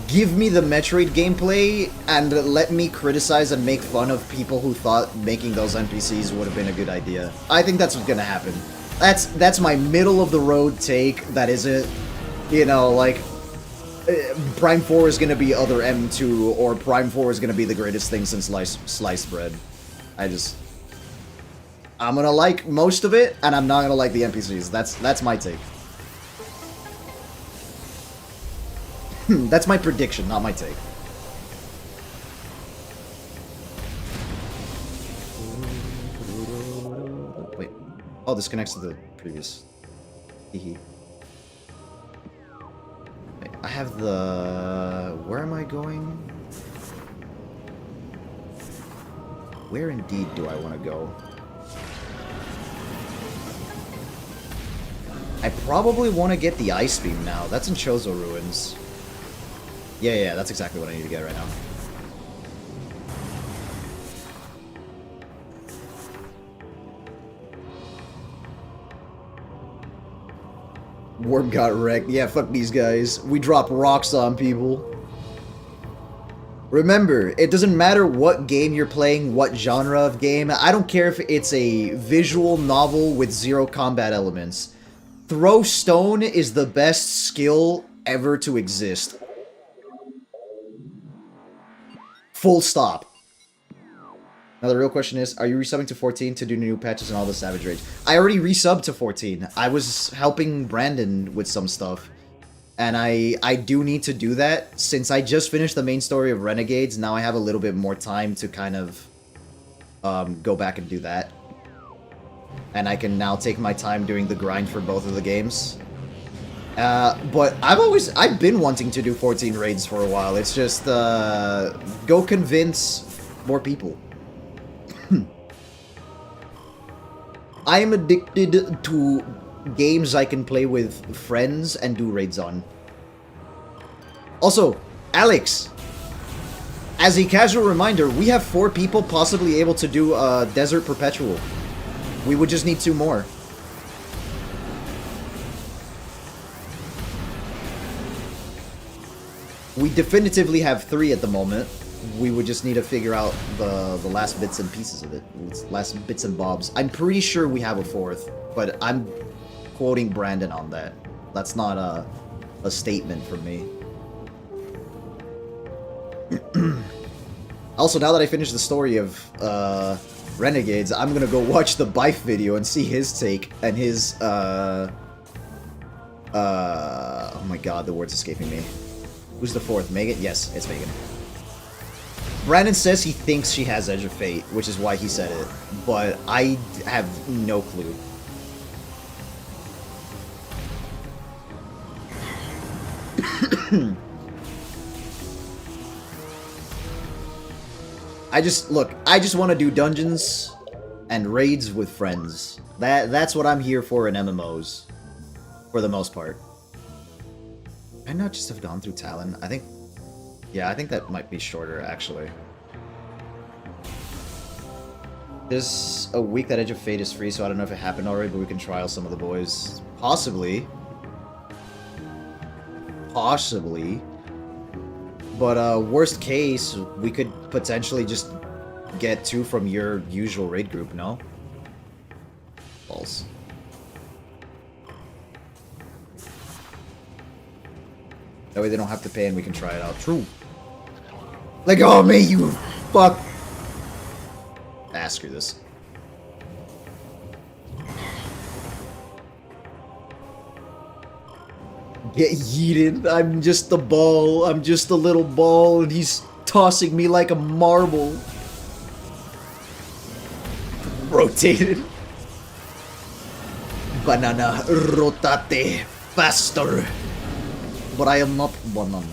Give me the Metroid gameplay, and let me criticize and make fun of people who thought making those NPCs would have been a good idea. I think that's what's gonna happen. That's my middle-of-the-road take that isn't, you know, like... Prime 4 is gonna be other M2, or Prime 4 is gonna be the greatest thing since sliced bread. I'm gonna like most of it, and I'm not gonna like the NPCs. That's my take. That's my prediction, not my take. Wait. Oh, this connects to the previous. Hehe. Wait, I have the... Where am I going? Where indeed do I want to go? I probably want to get the Ice Beam now. That's in Chozo Ruins. Yeah, that's exactly what I need to get right now. Warp got wrecked. Yeah, fuck these guys. We drop rocks on people. Remember, it doesn't matter what game you're playing, what genre of game. I don't care if it's a visual novel with 0 combat elements. Throw stone is the best skill ever to exist. Full stop. Now the real question is, are you resubbing to 14 to do new patches and all the Savage Rage? I already resubbed to 14. I was helping Brandon with some stuff. And I do need to do that. Since I just finished the main story of Renegades, now I have a little bit more time to kind of go back and do that. And I can now take my time doing the grind for both of the games. But I've been wanting to do 14 raids for a while. It's just, go convince more people. I am addicted to games I can play with friends and do raids on. Also, Alex, as a casual reminder, we have 4 people possibly able to do Desert Perpetual. We would just need 2 more. We definitively have 3 at the moment. We would just need to figure out the last bits and pieces of it. Last bits and bobs. I'm pretty sure we have a 4th, but I'm quoting Brandon on that. That's not a statement from me. Also, now that I finished the story of Renegades, I'm gonna go watch the Bife video and see his take and his oh my god, the word's escaping me. Who's the 4th? Megan? Yes, it's Megan. Brandon says he thinks she has Edge of Fate, which is why he said it, but I have no clue. I just want to do dungeons and raids with friends. That's what I'm here for in MMOs, for the most part. I not just have gone through Talon. I think that might be shorter, actually. There's a week that Edge of Fate is free, so I don't know if it happened already, but we can trial some of the boys. Possibly. Possibly. But, worst case, we could potentially just get 2 from your usual raid group, no? False. That way they don't have to pay and we can try it out. True. Like, oh man, you fuck. Screw this. Get yeeted. I'm just a ball. I'm just a little ball and he's tossing me like a marble. Rotated. Banana, rotate faster. But I am not banana.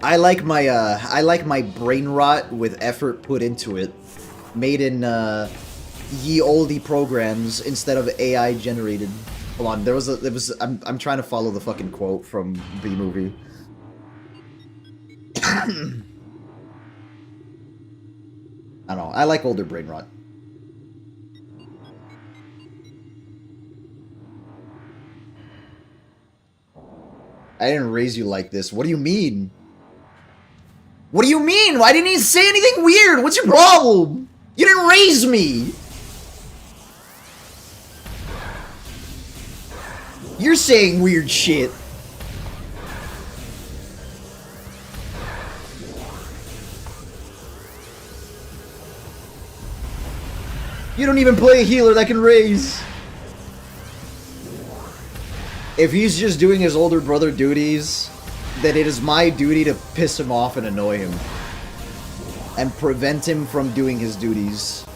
I like my brain rot with effort put into it, made in ye olde programs instead of AI generated. Hold on, I'm trying to follow the fucking quote from the movie. I don't know. I like older brain rot. I didn't raise you like this. What do you mean? What do you mean? Why didn't you say anything weird? What's your problem? You didn't raise me. You're saying weird shit. You don't even play a healer that can raise. If he's just doing his older brother duties, then it is my duty to piss him off and annoy him. And prevent him from doing his duties.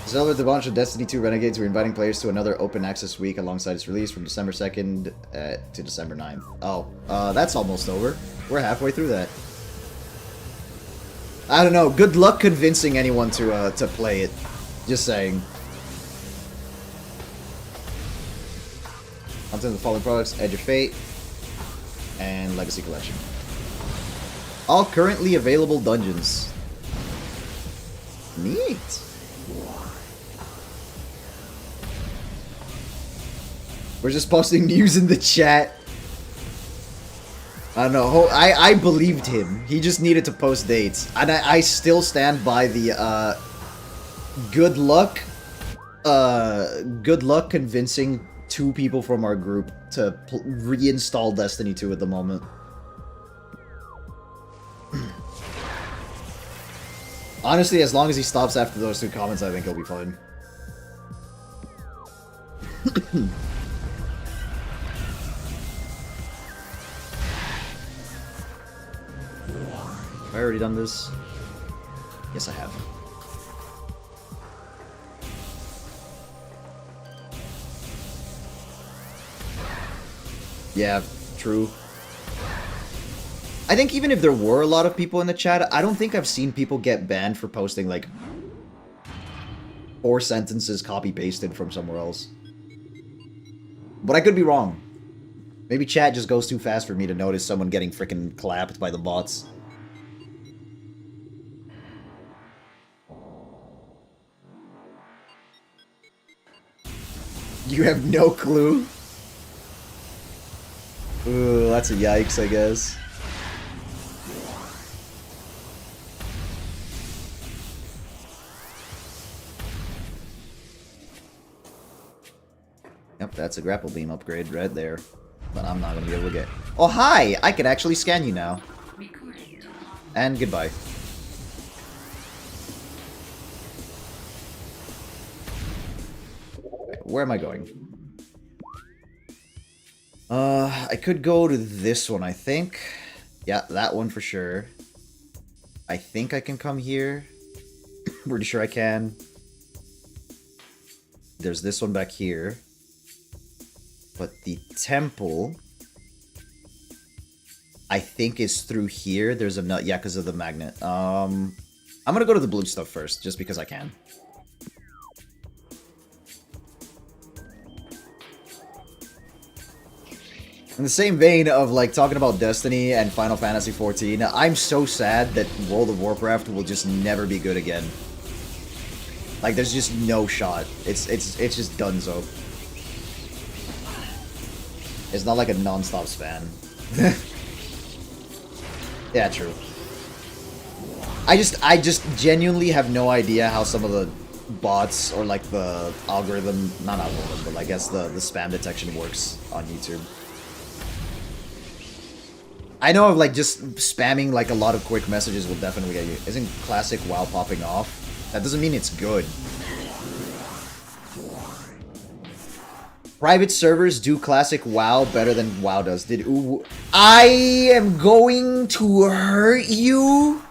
Zelda the launch of Destiny 2 Renegades, we're inviting players to another open access week alongside its release from December 2nd to December 9th. Oh, that's almost over. We're halfway through that. I don't know. Good luck convincing anyone to play it. Just saying. Onto the following products: Edge of Fate and Legacy Collection. All currently available dungeons. Neat. We're just posting news in the chat. I don't know. I believed him. He just needed to post dates. And I still stand by the, good luck convincing 2 people from our group to reinstall Destiny 2 at the moment. Honestly, as long as he stops after those 2 comments, I think he'll be fine. Have I already done this? Yes, I have. Yeah, true. I think even if there were a lot of people in the chat, I don't think I've seen people get banned for posting, like, 4 sentences copy-pasted from somewhere else. But I could be wrong. Maybe chat just goes too fast for me to notice someone getting frickin' clapped by the bots. You have no clue? Ooh, that's a yikes, I guess. Yep, that's a grapple beam upgrade right there. But I'm not gonna be able to get... Oh, hi! I can actually scan you now. And goodbye. Where am I going? I could go to this one, I think. Yeah, that one for sure. I think I can come here. Pretty sure I can. There's this one back here. But the temple, I think, is through here. There's a nut, yeah, because of the magnet. I'm gonna go to the blue stuff first, just because I can. In the same vein of, like, talking about Destiny and Final Fantasy XIV, I'm so sad that World of Warcraft will just never be good again. Like, there's just no shot. It's just donezo. It's not like a non-stop span. Yeah, true. I just genuinely have no idea how some of the bots, or like the algorithm, not algorithm, but I guess the spam detection works on YouTube. I know of, like, just spamming, like, a lot of quick messages will definitely get you. Isn't classic WoW popping off? That doesn't mean it's good. Private servers do classic WoW better than WoW does. I am going to hurt you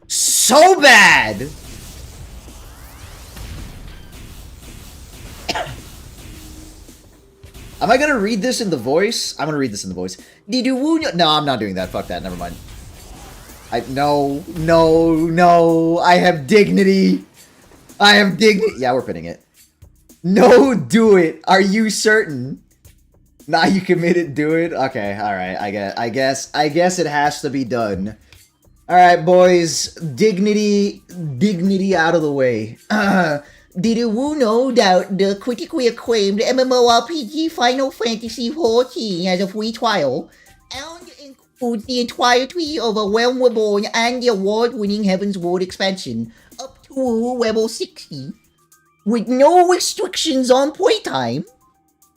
so bad! Am I gonna read this in the voice? I'm gonna read this in the voice. No, I'm not doing that. Fuck that. Never mind. No. I have dignity. I have dignity. Yeah, we're pinning it. No, do it. Are you certain? Nah, you committed. Do it. Okay, all right. I guess it has to be done. All right, boys. Dignity out of the way. Did you know that the critically acclaimed MMORPG Final Fantasy XIV has a free trial and includes the entirety of A Realm Reborn and the award-winning Heaven's Ward expansion up to level 60 with no restrictions on playtime?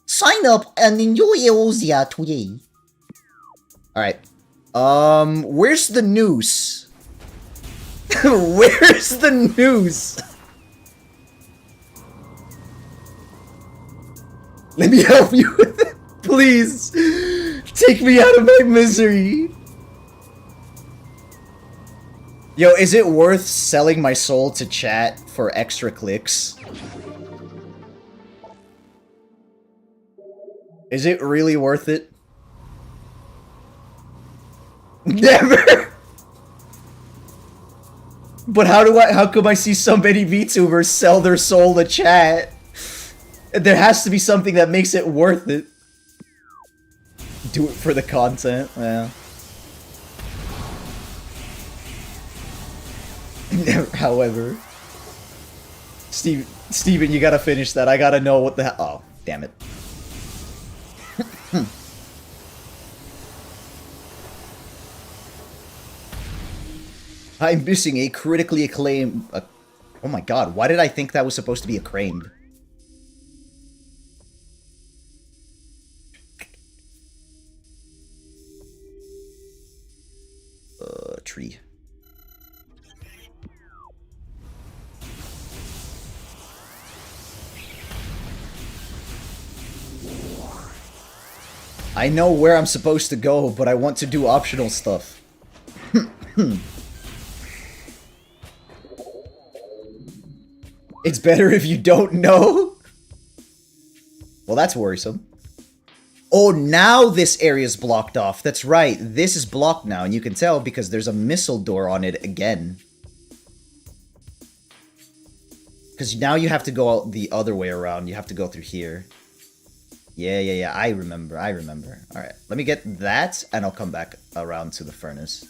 Sign up and enjoy Eorzea today. Alright. Where's the noose? Where's the noose? Let me help you with it. Please. Take me out of my misery. Yo, is it worth selling my soul to chat for extra clicks? Is it really worth it? Never! But how come I see so many VTubers sell their soul to chat? There has to be something that makes it worth it. Do it for the content, yeah. However, Steven, you gotta finish that. I gotta know what the hell. Oh, damn it. I'm missing a critically acclaimed. Oh my god, why did I think that was supposed to be acclaimed? Tree. I know where I'm supposed to go, but I want to do optional stuff. It's better if you don't know? Well, that's worrisome. Oh, now this area's blocked off. That's right. This is blocked now, and you can tell because there's a missile door on it again. Because now you have to go out the other way around. You have to go through here. Yeah. I remember. Alright, let me get that, and I'll come back around to the furnace.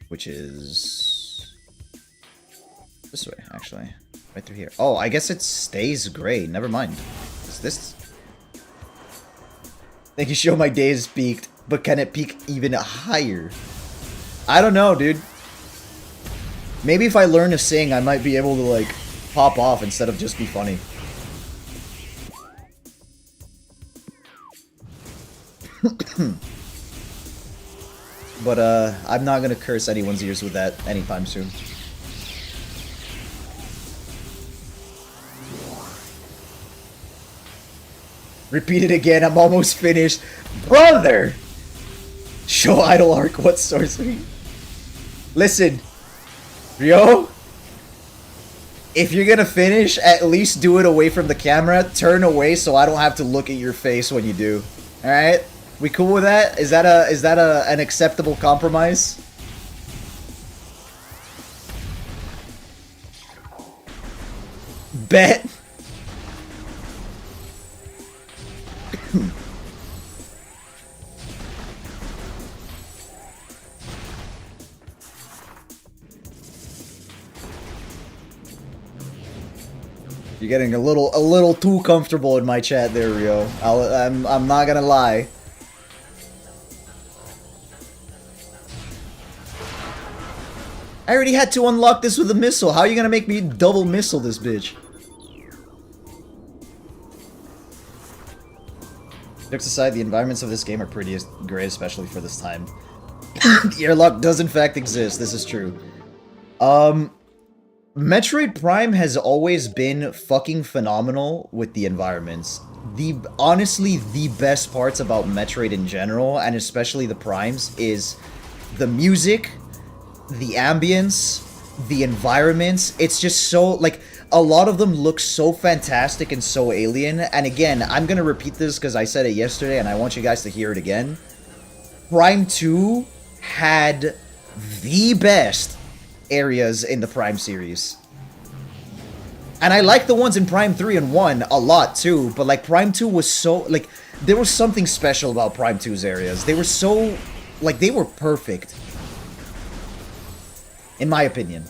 Which is... this way, actually. Right through here. Oh, I guess it stays gray. Never mind. Is this... Thank you, show my day is peaked, but can it peak even higher? I don't know, dude. Maybe if I learn to sing, I might be able to, like, pop off instead of just be funny. But, I'm not gonna curse anyone's ears with that anytime soon. Repeat it again, I'm almost finished. Brother! Show idle arc, what sorcery? Listen, Ryo, if you're gonna finish, at least do it away from the camera. Turn away so I don't have to look at your face when you do. Alright? We cool with that? Is that an acceptable compromise? Bet. You're getting a little too comfortable in my chat there, Ryo. I'm not gonna lie. I already had to unlock this with a missile. How are you gonna make me double missile this bitch? Jokes aside, the environments of this game are pretty great, especially for this time. Airlock does in fact exist, this is true. Metroid Prime has always been fucking phenomenal with the environments. Honestly, the best parts about Metroid in general, and especially the Primes, is the music, the ambience, the environments. It's just so, like, a lot of them look so fantastic and so alien. And again, I'm gonna repeat this because I said it yesterday and I want you guys to hear it again. Prime 2 had the best areas in the Prime series. And I like the ones in Prime 3 and 1 a lot too, but like Prime 2 was so, like, there was something special about Prime 2's areas. They were so, like, they were perfect. In my opinion.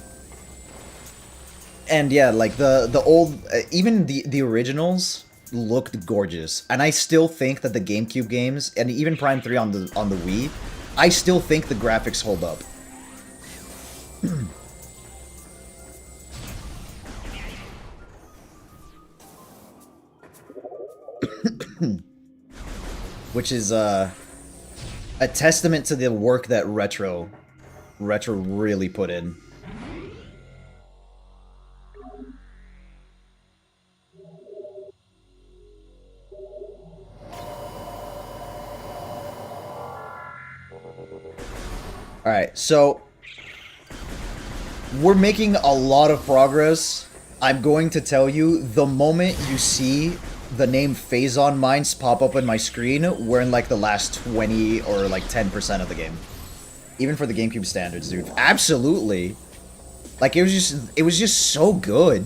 And yeah, like the old, even the originals looked gorgeous. And I still think that the GameCube games, and even Prime 3 on the Wii, I still think the graphics hold up. Which is a testament to the work that Retro really put in. Alright, so we're making a lot of progress. I'm going to tell you, the moment you see the name Phazon Mines pop up on my screen, we're in like the last 20 or like 10% of the game. Even for the GameCube standards, dude. Absolutely. Like, it was just so good.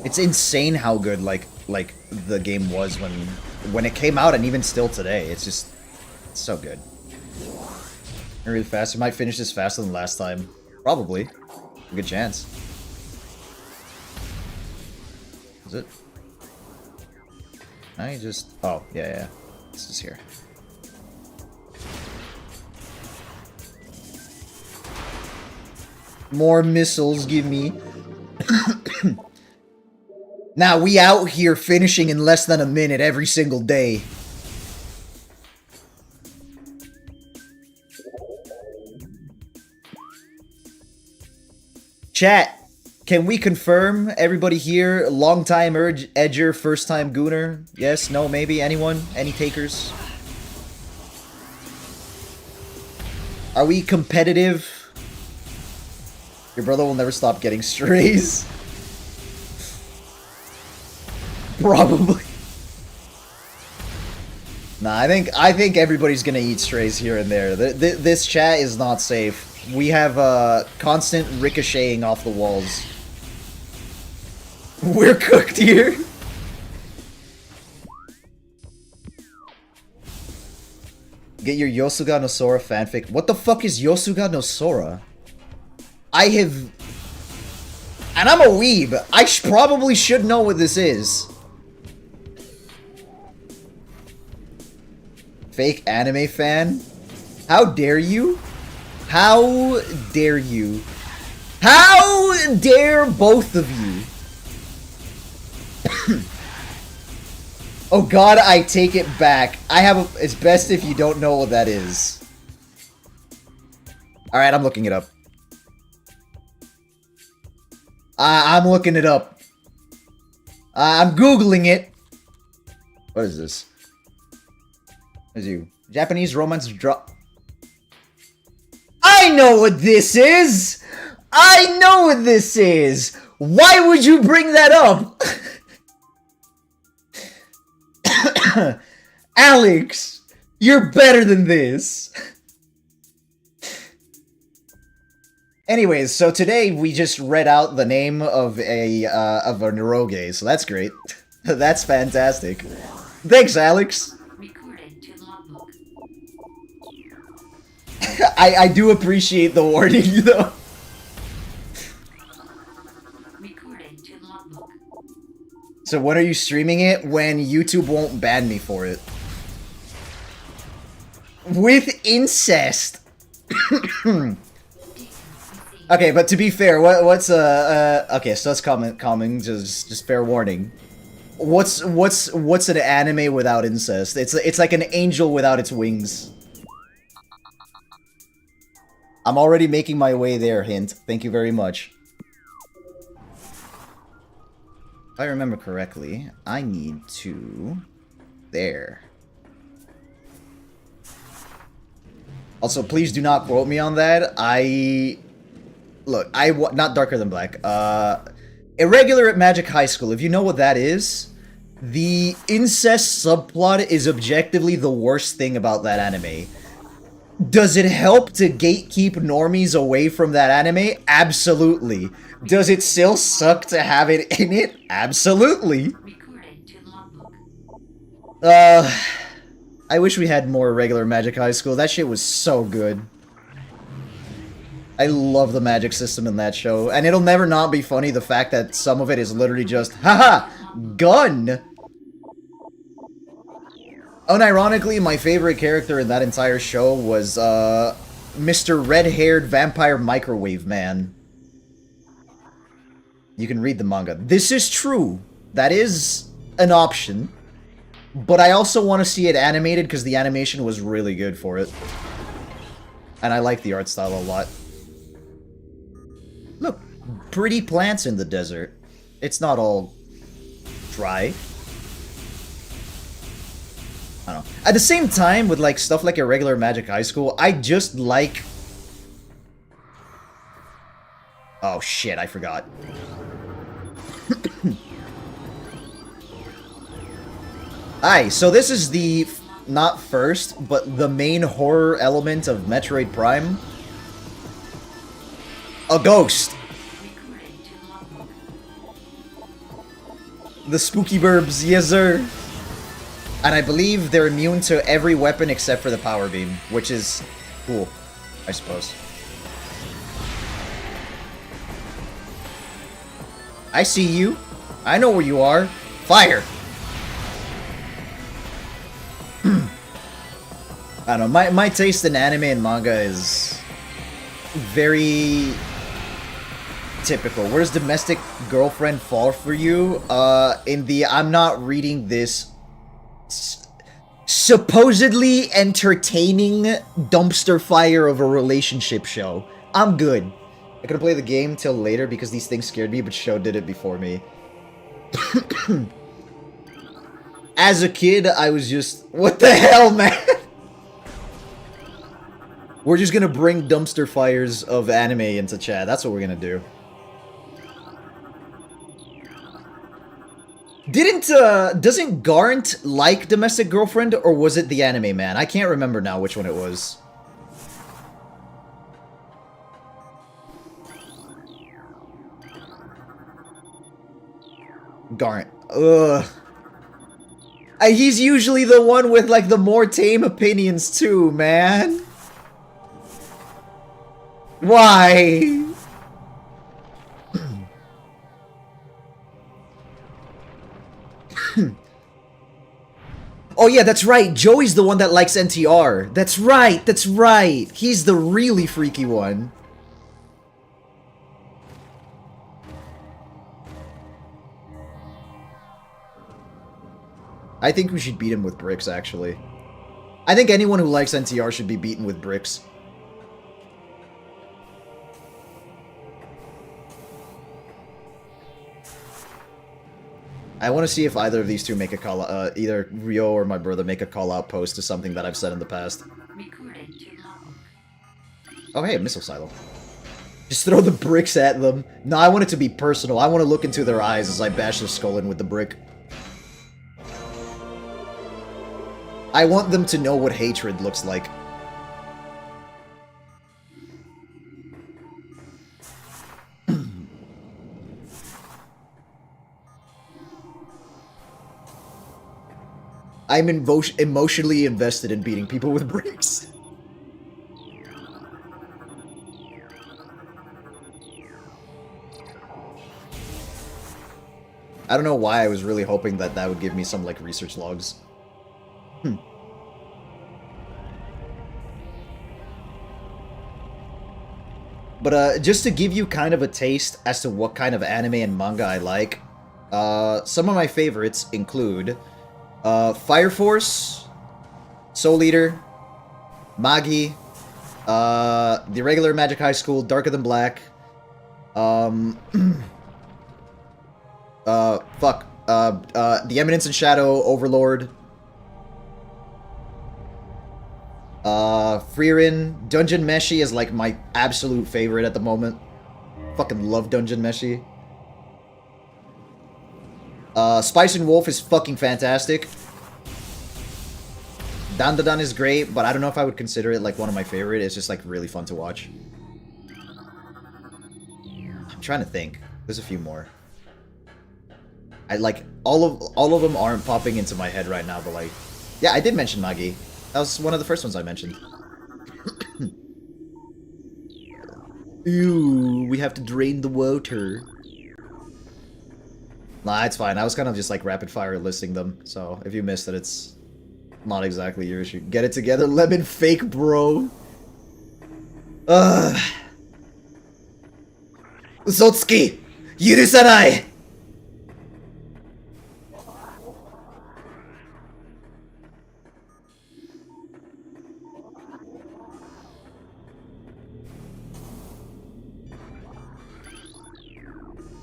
It's insane how good like the game was when it came out, and even still today. It's so good. Really fast. We might finish this faster than last time. Probably. A good chance. Is it? I just... oh, yeah. This is here. More missiles, give me. Now, we out here finishing in less than a minute every single day. Chat, can we confirm, everybody here, long-time edger, first-time gooner? Yes, no, maybe? Anyone? Any takers? Are we competitive? Your brother will never stop getting strays. Probably. Nah, I think everybody's gonna eat strays here and there. This chat is not safe. We have constant ricocheting off the walls. We're cooked here. Get your Yosuga no Sora fanfic. What the fuck is Yosuga no Sora? I have... And I'm a weeb. I probably should know what this is. Fake anime fan? How dare you? How dare you? How dare both of you? Oh god, I take it back. It's best if you don't know what that is. Alright, I'm looking it up. I'm looking it up. I'm googling it. What is this? What is you? Japanese romance drop. I know what this is! I know what this is! Why would you bring that up? Alex, you're better than this. Anyways, so today we just read out the name of a Niroge, so that's great. That's fantastic. Thanks, Alex. I do appreciate the warning, though. So when are you streaming it? When YouTube won't ban me for it. With incest. Okay, but to be fair, what's okay, so that's common, just fair warning. What's an anime without incest? It's like an angel without its wings. I'm already making my way there, hint. Thank you very much. If I remember correctly, I need to... There. Also, please do not quote me on that. Look, not Darker Than Black. Irregular at Magic High School. If you know what that is, the incest subplot is objectively the worst thing about that anime. Does it help to gatekeep normies away from that anime? Absolutely. Does it still suck to have it in it? Absolutely. I wish we had more regular Magic High School. That shit was so good. I love the magic system in that show. And it'll never not be funny, the fact that some of it is literally just, haha, gun! Unironically, my favorite character in that entire show was, Mr. Red-Haired Vampire Microwave Man. You can read the manga. This is true. That is an option. But I also want to see it animated because the animation was really good for it. And I like the art style a lot. Look, pretty plants in the desert. It's not all dry. I don't know. At the same time, with like stuff like Irregular Magic High School, I just like... Oh shit, I forgot. Aye, so this is the, not first, but the main horror element of Metroid Prime. A ghost! The spooky burbs, yes sir! And I believe they're immune to every weapon except for the power beam, which is cool, I suppose. I see you. I know where you are. Fire! I don't know, my taste in anime and manga is very typical. Where's Domestic Girlfriend fall for you? In the I'm not reading this supposedly entertaining dumpster fire of a relationship show. I'm good. I couldn't play the game till later because these things scared me, but Sho did it before me. As a kid, I was just... What the hell, man? We're just gonna bring dumpster fires of anime into chat. That's what we're gonna do. Doesn't Garnt like Domestic Girlfriend, or was it the anime man? I can't remember now which one it was. Garnt. Ugh. He's usually the one with, like, the more tame opinions, too, man. Why? Oh yeah, that's right. Joey's the one that likes NTR. That's right, that's right. He's the really freaky one. I think we should beat him with bricks, actually. I think anyone who likes NTR should be beaten with bricks. I want to see if either of these two make a call, either Ryo or my brother make a call-out post to something that I've said in the past. Oh hey, a missile silo. Just throw the bricks at them. No, I want it to be personal. I want to look into their eyes as I bash their skull in with the brick. I want them to know what hatred looks like. I'm emotionally invested in beating people with bricks. I don't know why I was really hoping that that would give me some, like, research logs. But, just to give you kind of a taste as to what kind of anime and manga I like, some of my favorites include... Fire Force, Soul Eater, Magi, the regular Magic High School, Darker Than Black, The Eminence and Shadow, Overlord, Frieren, Dungeon Meshi is like my absolute favorite at the moment. Fucking love Dungeon Meshi. Spice and Wolf is fucking fantastic. Dandadan is great, but I don't know if I would consider it like one of my favorite. It's just like really fun to watch. I'm trying to think. There's a few more. I like all of them aren't popping into my head right now, but like, yeah, I did mention Magi. That was one of the first ones I mentioned. Ew, we have to drain the water. Nah, it's fine. I was kind of just like rapid fire listing them, so if you missed it, it's not exactly your issue. Get it together, lemon fake, bro. Usotsuki! Yurusanai!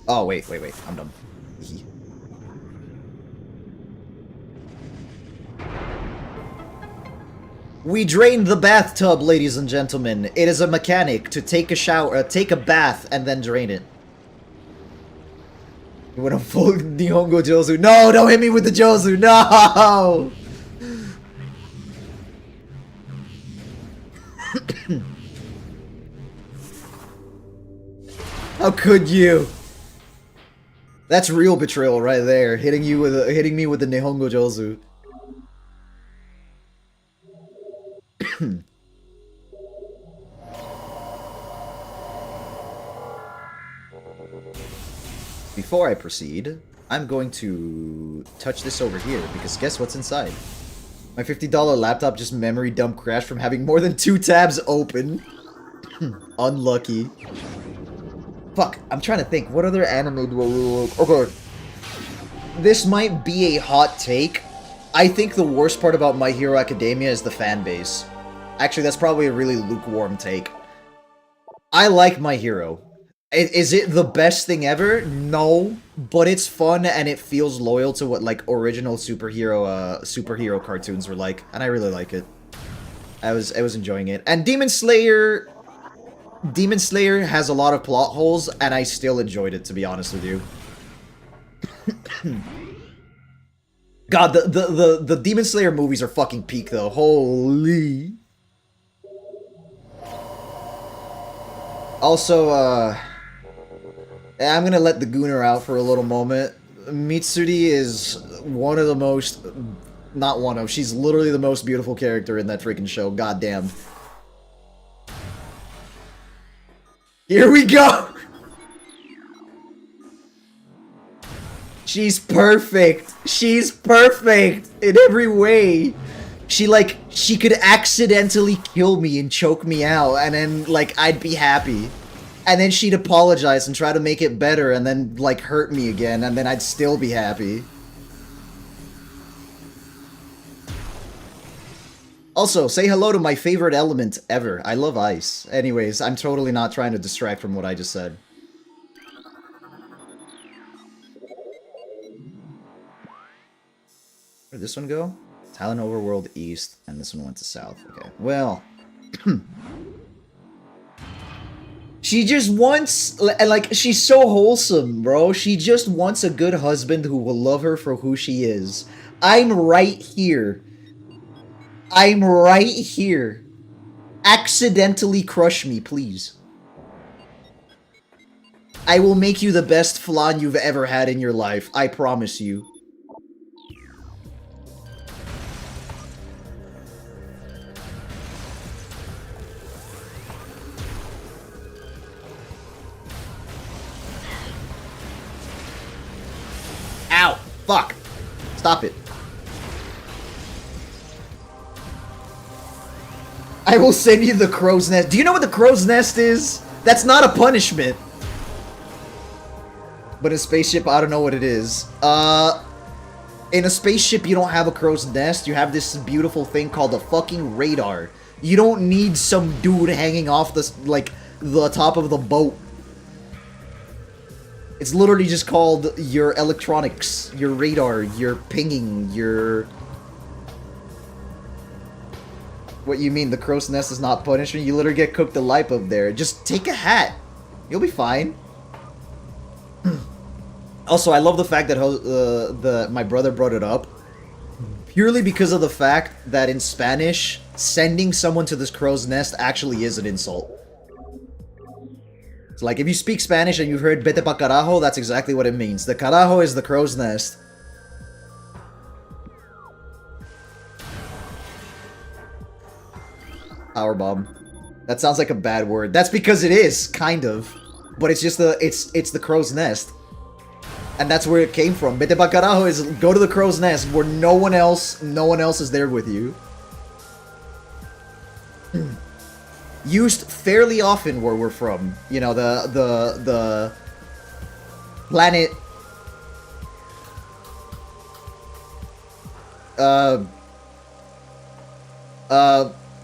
Oh, wait, I'm dumb. We drained the bathtub, ladies and gentlemen. It is a mechanic to take a shower, take a bath, and then drain it. You went a full Nihongo Jozu. No, don't hit me with the Jozu. No! How could you? That's real betrayal right there. Hitting me with the Nihongo Jozu. Before I proceed, I'm going to touch this over here, because guess what's inside? My $50 laptop just memory dump crashed from having more than 2 tabs open. Unlucky. Fuck, I'm trying to think. What other anime do I really like? Okay. This might be a hot take. I think the worst part about My Hero Academia is the fan base. Actually, that's probably a really lukewarm take. I like My Hero. Is it the best thing ever? No, but it's fun and it feels loyal to what like original superhero cartoons were like, and I really like it. I was enjoying it. And Demon Slayer has a lot of plot holes, and I still enjoyed it, to be honest with you. God, the Demon Slayer movies are fucking peak though. Holy. Also, I'm gonna let the Gooner out for a little moment. Mitsuri is one of the most, not one of, she's literally the most beautiful character in that freaking show. Goddamn. Here we go! She's perfect. She's perfect in every way. She could accidentally kill me and choke me out, and then, like, I'd be happy. And then she'd apologize and try to make it better, and then, like, hurt me again, and then I'd still be happy. Also, say hello to my favorite element ever. I love ice. Anyways, I'm totally not trying to distract from what I just said. Where did this one go? Talon Overworld East, and this one went to South. Okay, well... She just wants... Like, she's so wholesome, bro. She just wants a good husband who will love her for who she is. I'm right here. I'm right here. Accidentally crush me, please. I will make you the best flan you've ever had in your life. I promise you. Ow! Fuck! Stop it. I will send you the crow's nest. Do you know what the crow's nest is? That's not a punishment. But in a spaceship, I don't know what it is. In a spaceship, you don't have a crow's nest. You have this beautiful thing called a fucking radar. You don't need some dude hanging off the, like, the top of the boat. It's literally just called your electronics, your radar, your pinging, your... What you mean, the crow's nest is not punishment? You literally get cooked alive up there. Just take a hat. You'll be fine. Also, I love the fact that my brother brought it up. Purely because of the fact that in Spanish, sending someone to this crow's nest actually is an insult. So, like, if you speak Spanish and you've heard vete pa carajo, that's exactly what it means. The carajo is the crow's nest. Powerbomb. That sounds like a bad word. That's because it is, kind of. But it's just it's the crow's nest. And that's where it came from. Vete pa carajo is go to the crow's nest where no one else is there with you. Used fairly often where we're from. You know, the planet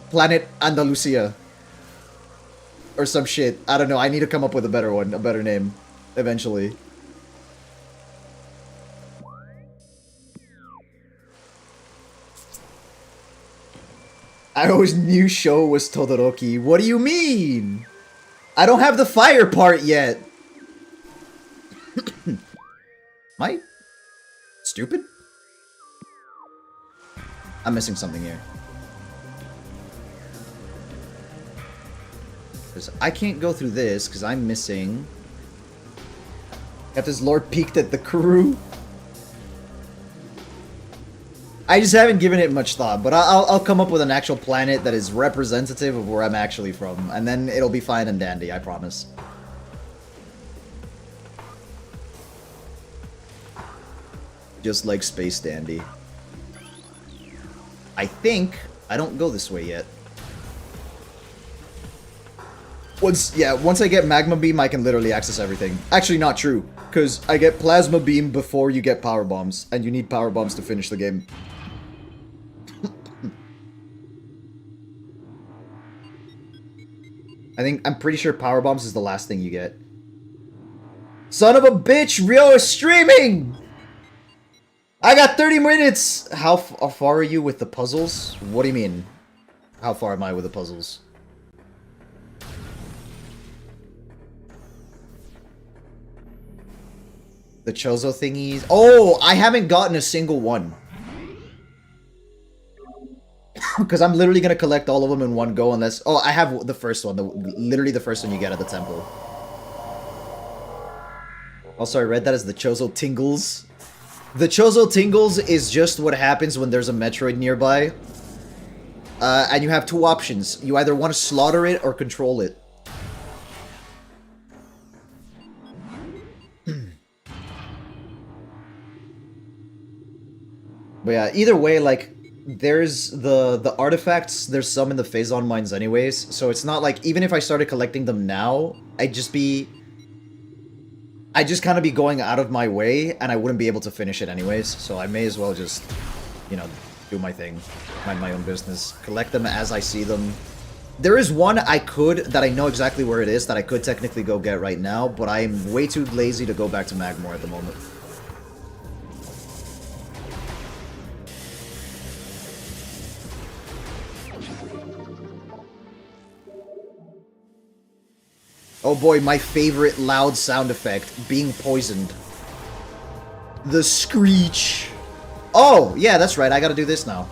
Planet Andalusia. Or some shit. I don't know. I need to come up with a better one. A better name. Eventually. I always knew Sho was Todoroki. What do you mean? I don't have the fire part yet. Am I stupid? I'm missing something here. I can't go through this because I'm missing. Got this Lord peeked at the crew. I just haven't given it much thought, but I'll come up with an actual planet that is representative of where I'm actually from, and then it'll be fine and dandy, I promise. Just like Space Dandy. I think I don't go this way yet. Once I get Magma Beam, I can literally access everything. Actually, not true, because I get Plasma Beam before you get Power Bombs, and you need Power Bombs to finish the game. I'm pretty sure Power Bombs is the last thing you get. Son of a bitch, Rio is streaming! I got 30 minutes! How far are you with the puzzles? What do you mean? How far am I with the puzzles? The Chozo thingies. Oh, I haven't gotten a single one. Because I'm literally going to collect all of them in one go unless... Oh, I have the first one. Literally the first one you get at the temple. Also, I read that as the Chozo Tingles. The Chozo Tingles is just what happens when there's a Metroid nearby. And you have two options. You either want to slaughter it or control it. But yeah, either way, like, there's the artifacts, there's some in the Phazon mines anyways, so it's not like, even if I started collecting them now, I'd just kind of be going out of my way, and I wouldn't be able to finish it anyways, so I may as well just, you know, do my thing, mind my own business, collect them as I see them. There is one that I know exactly where it is, that I could technically go get right now, but I'm way too lazy to go back to Magmore at the moment. Oh boy, my favorite loud sound effect, being poisoned. The screech. Oh, yeah, that's right, I gotta do this now.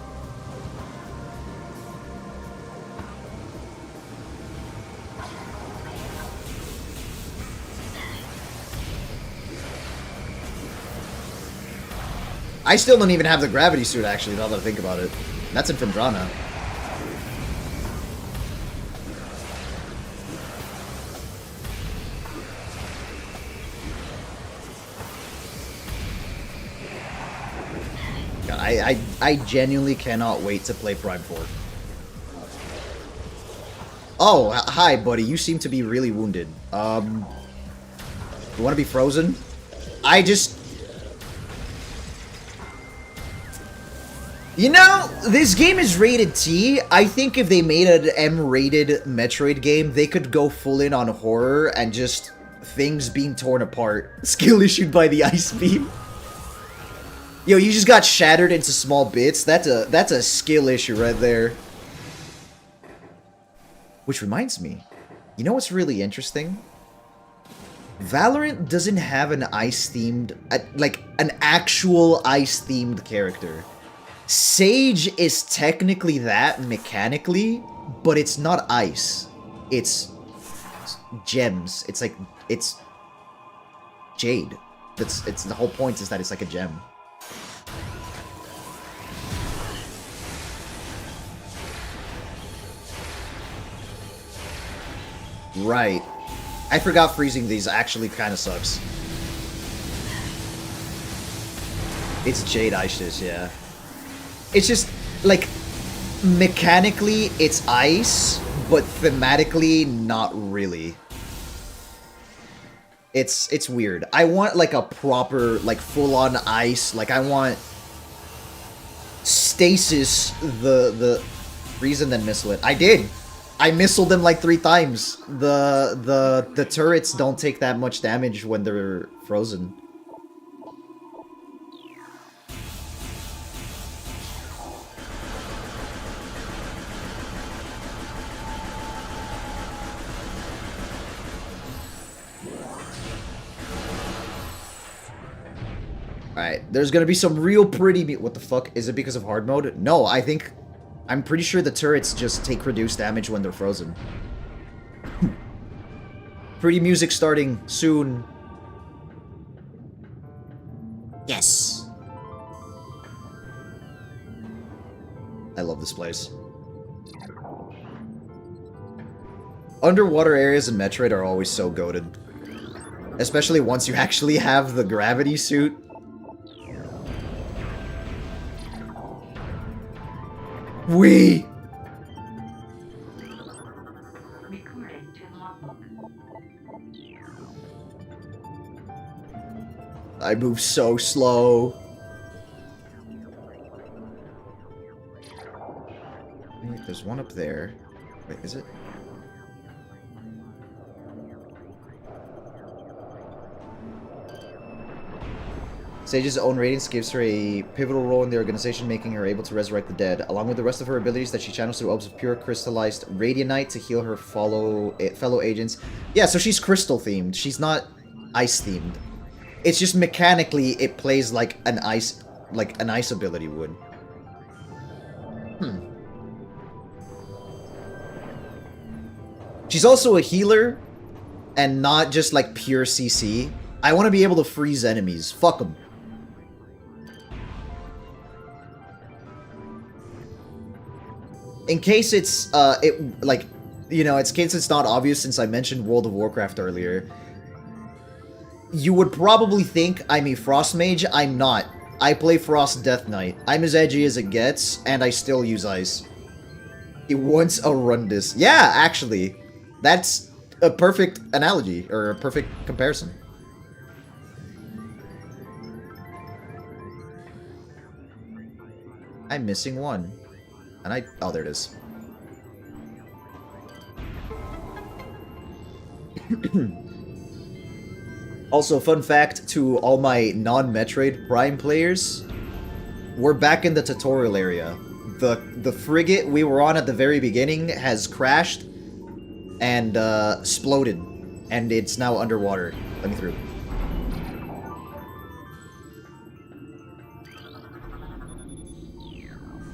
I still don't even have the gravity suit, actually, now that I think about it. That's in Fendrana. God, I genuinely cannot wait to play Prime 4. Oh, hi, buddy. You seem to be really wounded. You want to be frozen? You know, this game is rated T. I think if they made an M-rated Metroid game, they could go full in on horror and just things being torn apart. Skill issued by the ice beam. Yo, you just got shattered into small bits. That's a skill issue right there. Which reminds me, you know what's really interesting? Valorant doesn't have an ice-themed, like, an actual ice-themed character. Sage is technically that, mechanically, but it's not ice. It's gems. It's like, it's jade. It's the whole point is that it's like a gem. Right. I forgot freezing these actually kind of sucks. It's Jade Ice, yeah. It's just, like, mechanically it's ice, but thematically not really. It's weird. I want, like, a proper, like, full-on ice. Like, I want Stasis the freeze and then missile it. I did! I missiled them like 3 times. The turrets don't take that much damage when they're frozen. Alright, there's gonna be some real pretty... What the fuck? Is it because of hard mode? No, I'm pretty sure the turrets just take reduced damage when they're frozen. Pretty music starting soon. Yes! I love this place. Underwater areas in Metroid are always so goated. Especially once you actually have the gravity suit. We. I move so slow. Wait, there's one up there. Wait, is it? Sage's own radiance gives her a pivotal role in the organization, making her able to resurrect the dead, along with the rest of her abilities that she channels through orbs of pure crystallized radianite to heal her fellow agents. Yeah, so she's crystal themed. She's not ice themed. It's just mechanically it plays like an ice ability would. She's also a healer and not just like pure CC. I want to be able to freeze enemies. Fuck them. In case it's, in case it's not obvious since I mentioned World of Warcraft earlier, you would probably think I'm a Frost Mage. I'm not. I play Frost Death Knight. I'm as edgy as it gets, and I still use ice. It wants a Rundus. Yeah, actually. That's a perfect analogy, or a perfect comparison. I'm missing one. And oh, there it is. Also, fun fact to all my non-Metroid Prime players, we're back in the tutorial area. The frigate we were on at the very beginning has crashed and exploded, and it's now underwater. Let me through.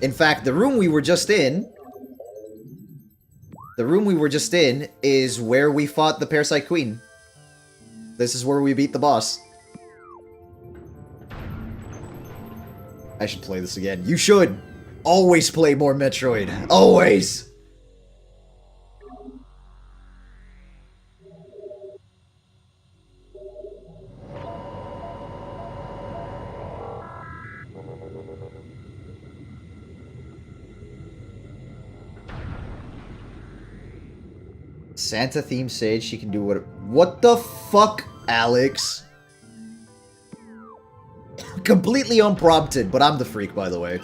In fact, the room we were just in is where we fought the Parasite Queen. This is where we beat the boss. I should play this again. You should! Always play more Metroid. Always! Santa themed Sage, she can do what the fuck, Alex? Completely unprompted, but I'm the freak, by the way.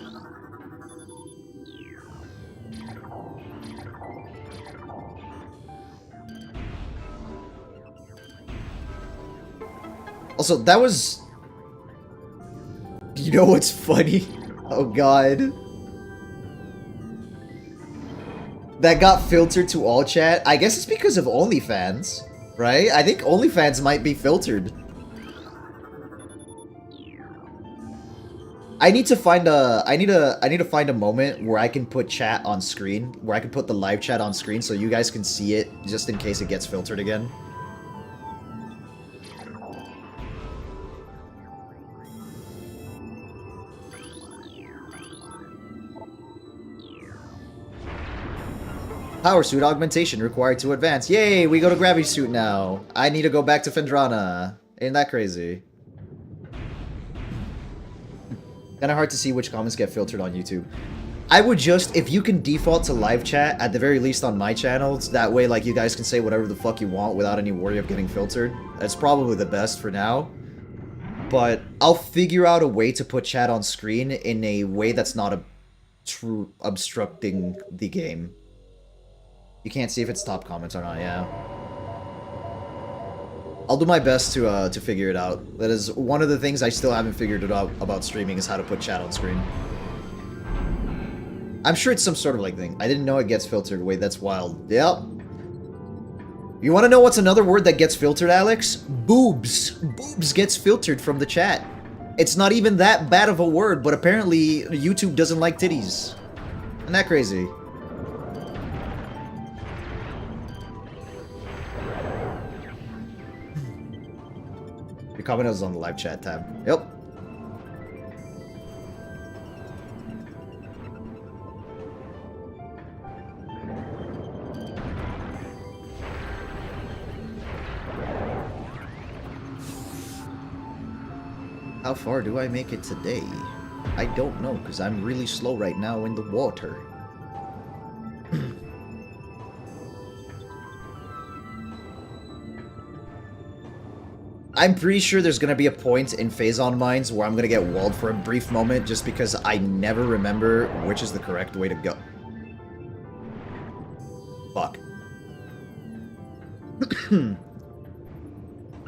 Also, that was... You know what's funny? Oh god. That got filtered to all chat. I guess it's because of OnlyFans, right? I think OnlyFans might be filtered. I need to find a I need to find a moment where I can put chat on screen, where I can put the live chat on screen so you guys can see it just in case it gets filtered again. Power suit augmentation required to advance. Yay, we go to gravity suit now. I need to go back to Fendrana. Ain't that crazy? Kinda hard to see which comments get filtered on YouTube. I would just, if you can default to live chat, at the very least on my channels, that way like you guys can say whatever the fuck you want without any worry of getting filtered. That's probably the best for now. But I'll figure out a way to put chat on screen in a way that's not a true obstructing the game. You can't see if it's top comments or not, yeah. I'll do my best to figure it out. That is one of the things I still haven't figured it out about streaming, is how to put chat on screen. I'm sure it's some sort of like thing. I didn't know it gets filtered. Wait, that's wild. Yep. You want to know what's another word that gets filtered, Alex? Boobs. Boobs gets filtered from the chat. It's not even that bad of a word, but apparently YouTube doesn't like titties. Isn't that crazy? Your comment was on the live chat tab. Yep. How far do I make it today? I don't know, because I'm really slow right now in the water. I'm pretty sure there's going to be a point in Phazon Mines where I'm going to get walled for a brief moment just because I never remember which is the correct way to go. Fuck.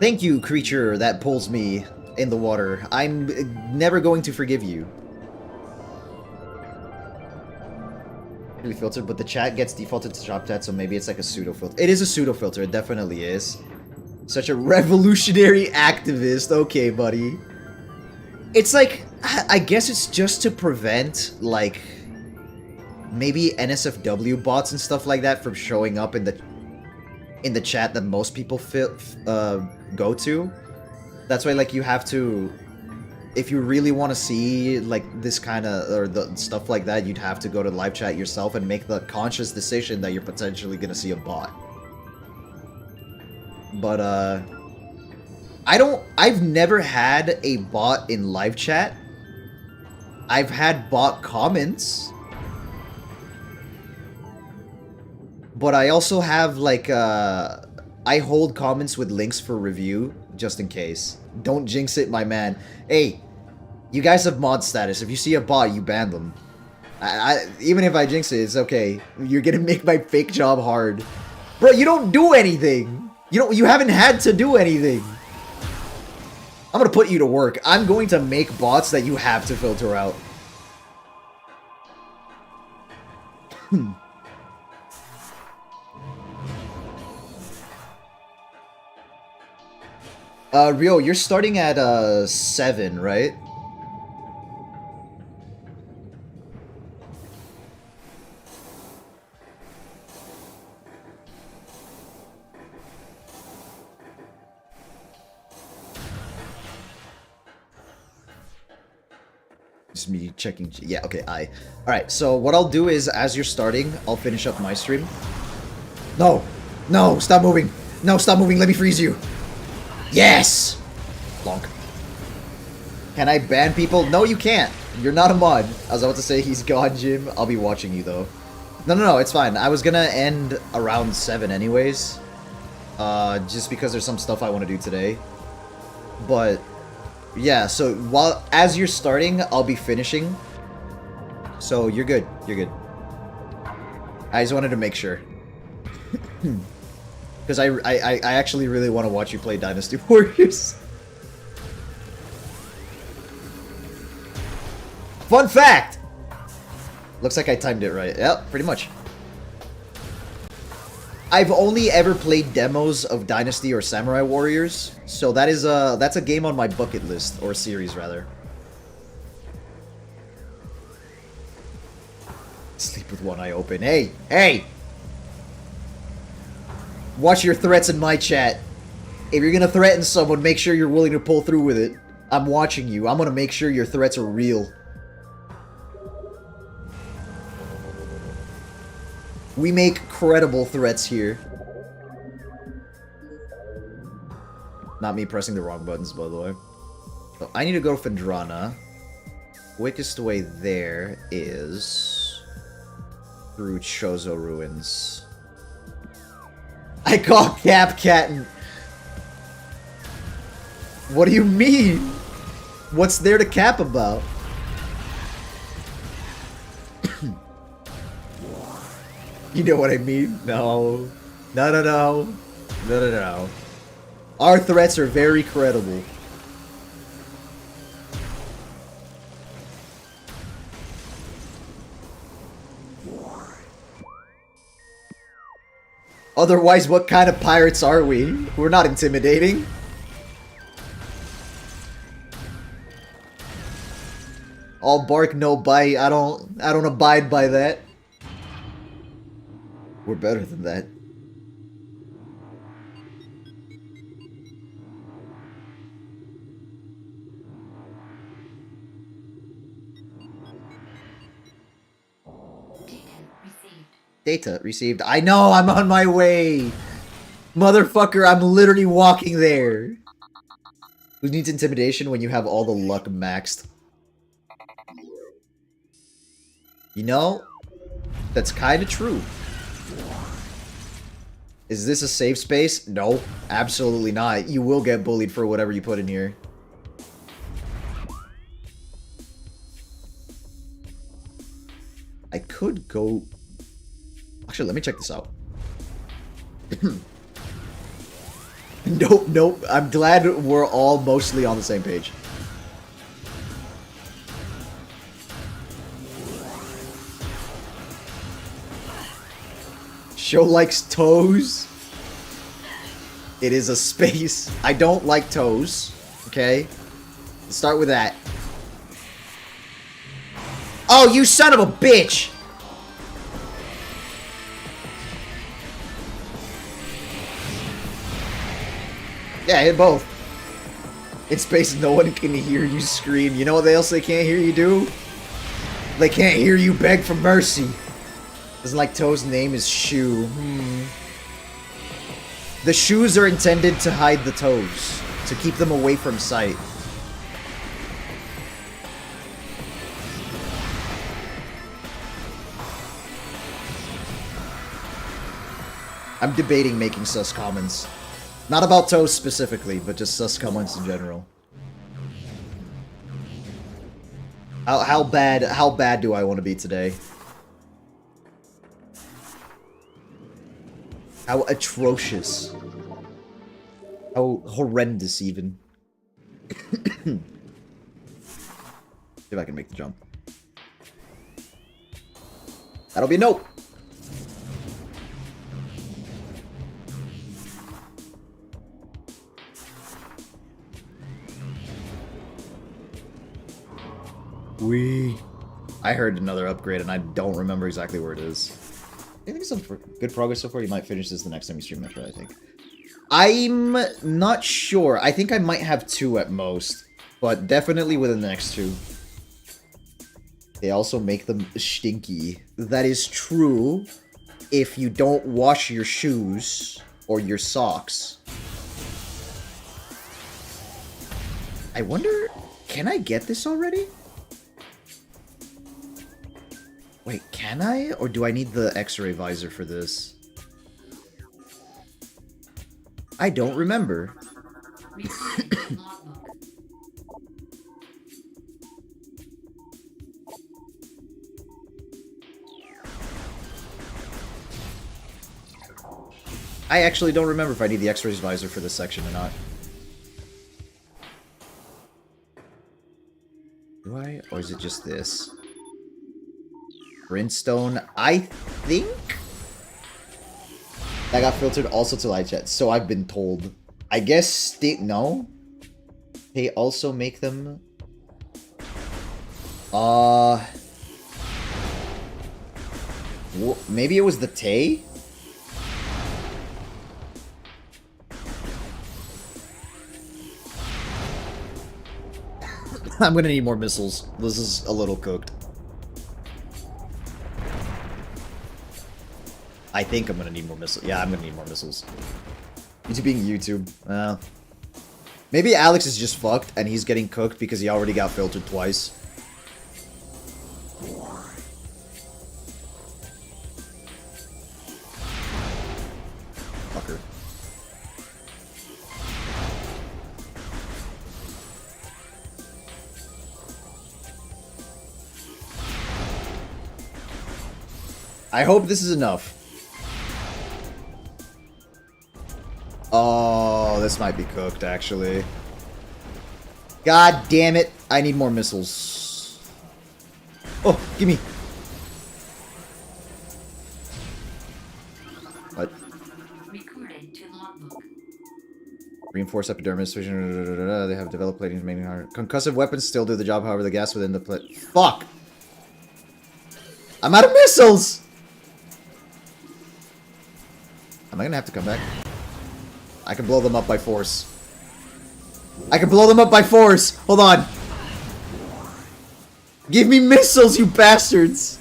Thank you, creature that pulls me in the water. I'm never going to forgive you. Really filtered, but the chat gets defaulted to drop that, so maybe it's like a pseudo filter. It is a pseudo filter, it definitely is. Such a revolutionary activist. Okay, buddy. It's like, I guess it's just to prevent, like, maybe NSFW bots and stuff like that from showing up in the chat that most people go to. That's why, like, you have to, if you really want to see, like, this kind of, or the stuff like that, you'd have to go to live chat yourself and make the conscious decision that you're potentially gonna see a bot. But, I've never had a bot in live chat. I've had bot comments. But I also have, like, I hold comments with links for review, just in case. Don't jinx it, my man. Hey, you guys have mod status. If you see a bot, you ban them. Even if I jinx it, it's okay. You're gonna make my fake job hard. Bro, you don't do anything! You haven't had to do anything! I'm gonna put you to work. I'm going to make bots that you have to filter out. Rio, you're starting at, 7, right? Just me checking. Yeah, okay, Alright, so what I'll do is, as you're starting, I'll finish up my stream. No! No! Stop moving! No, stop moving! Let me freeze you! Yes! Bonk. Can I ban people? No, you can't. You're not a mod. I was about to say he's gone, Jim. I'll be watching you, though. No, it's fine. I was gonna end around 7 anyways. Just because there's some stuff I want to do today. But, yeah, so as you're starting, I'll be finishing. So, you're good. You're good. I just wanted to make sure. Because I actually really want to watch you play Dynasty Warriors. Fun fact! Looks like I timed it right. Yep, pretty much. I've only ever played demos of Dynasty or Samurai Warriors, so that's a game on my bucket list, or series rather. Sleep with one eye open. Hey! Hey! Watch your threats in my chat. If you're gonna threaten someone, make sure you're willing to pull through with it. I'm watching you. I'm gonna make sure your threats are real. We make credible threats here. Not me pressing the wrong buttons, by the way. So I need to go to Fendrana. Quickest way there is through Chozo Ruins. I call Cap Cattin. What do you mean? What's there to cap about? You know what I mean? No. No. Our threats are very credible. Otherwise, what kind of pirates are we? We're not intimidating. All bark, no bite. I don't abide by that. We're better than that. Data received. I know, I'm on my way. Motherfucker, I'm literally walking there. Who needs intimidation when you have all the luck maxed? You know, that's kind of true. Is this a safe space? No, absolutely not. You will get bullied for whatever you put in here. I could go... Actually, let me check this out. Nope, nope. I'm glad we're all mostly on the same page. Show likes toes. It is a space. I don't like toes. Okay? Let's start with that. Oh, you son of a bitch! Yeah, hit both. In space, no one can hear you scream. You know what else they can't hear you do? They can't hear you beg for mercy. Doesn't like Toe's name is Shoe. The shoes are intended to hide the toes, to keep them away from sight. I'm debating making sus comments. Not about toes specifically, but just sus comments in general. How bad do I want to be today? How atrocious. How horrendous, even. See if I can make the jump. That'll be a nope. I heard another upgrade, and I don't remember exactly where it is. I think some good progress so far. You might finish this the next time you stream Metroid, I think. I'm not sure. I think I might have 2 at most, but definitely within the next 2. They also make them stinky. That is true if you don't wash your shoes or your socks. I wonder, can I get this already? Wait, can I? Or do I need the X-ray visor for this? I don't remember. I actually don't remember if I need the X-rays visor for this section or not. Do I? Or is it just this? Brimstone, I think that got filtered also to light chat, so I've been told. I guess no. They also make them. Maybe it was the Tay. I'm gonna need more missiles. This is a little cooked. I think I'm gonna need more missiles. Yeah, I'm gonna need more missiles. YouTube being YouTube. Maybe Alex is just fucked and he's getting cooked because he already got filtered twice. Fucker. I hope this is enough. Oh, this might be cooked, actually. God damn it. I need more missiles. Oh, gimme. What? Recorded to logbook. Reinforced epidermis. They have developed plating making hard. Concussive weapons still do the job, however, the gas within the plate. Fuck! I'm out of missiles! Am I gonna have to come back? I can blow them up by force. I can blow them up by force! Hold on! Give me missiles, you bastards!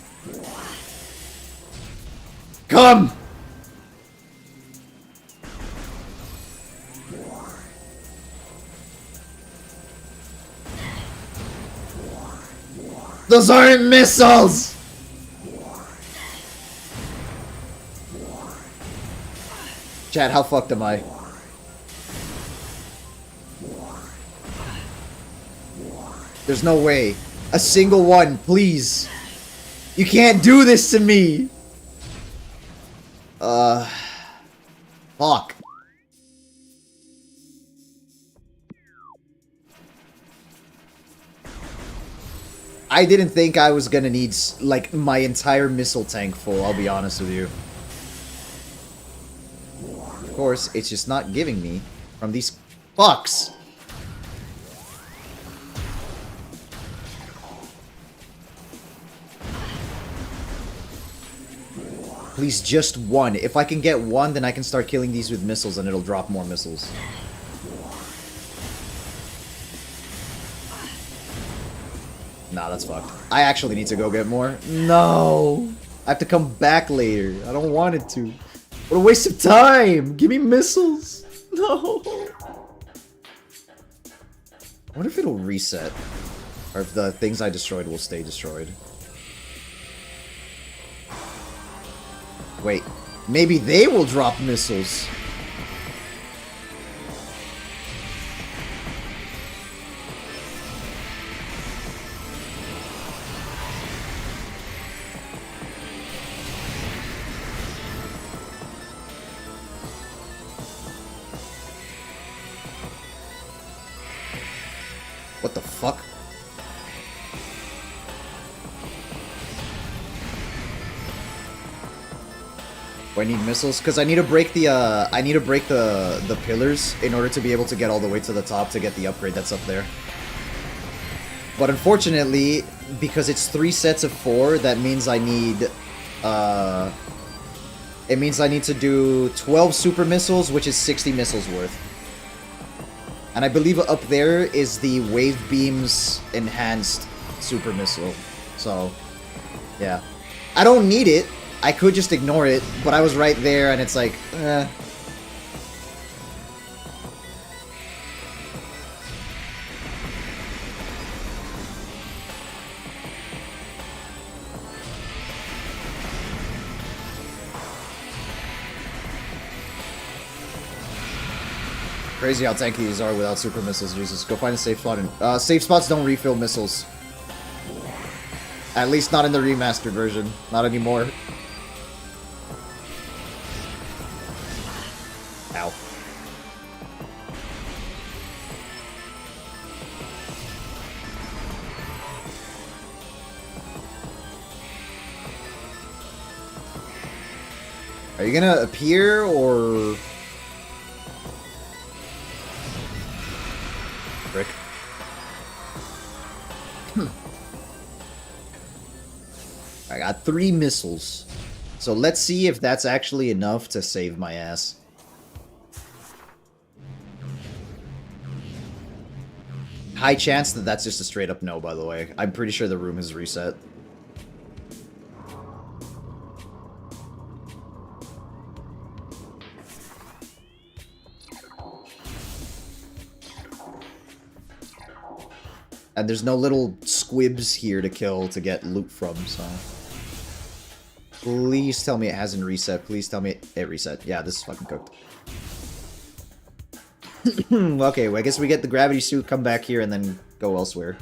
Come! Those aren't missiles! Chat, how fucked am I? There's no way. A single one, please. You can't do this to me. Fuck. I didn't think I was gonna need, like, my entire missile tank full, I'll be honest with you. Of course, it's just not giving me from these fucks. Please, just one. If I can get one, then I can start killing these with missiles and it'll drop more missiles. Nah, that's fucked. I actually need to go get more. No! I have to come back later. I don't want it to. What a waste of time! Give me missiles! No! I wonder if it'll reset. Or if the things I destroyed will stay destroyed. Wait. Maybe they will drop missiles. What the fuck? Do I need missiles? Because I need to break the the pillars in order to be able to get all the way to the top to get the upgrade that's up there. But unfortunately, because it's 3 sets of 4, that means I need it means I need to do 12 super missiles, which is 60 missiles worth. And I believe up there is the Wave Beam's enhanced super missile. So, yeah. I don't need it. I could just ignore it, but I was right there and it's like, eh. Crazy how tanky these are without super missiles, Jesus. Go find a safe spot. And safe spots don't refill missiles. At least not in the remastered version. Not anymore. Ow. Are you gonna appear, or... Frick. I got 3 missiles. So let's see if that's actually enough to save my ass. High chance that that's just a straight up no, by the way. I'm pretty sure the room is reset. And there's no little squibs here to kill to get loot from, so... Please tell me it hasn't reset. Please tell me it reset. Yeah, this is fucking cooked. Okay, well, I guess we get the gravity suit, come back here, and then go elsewhere.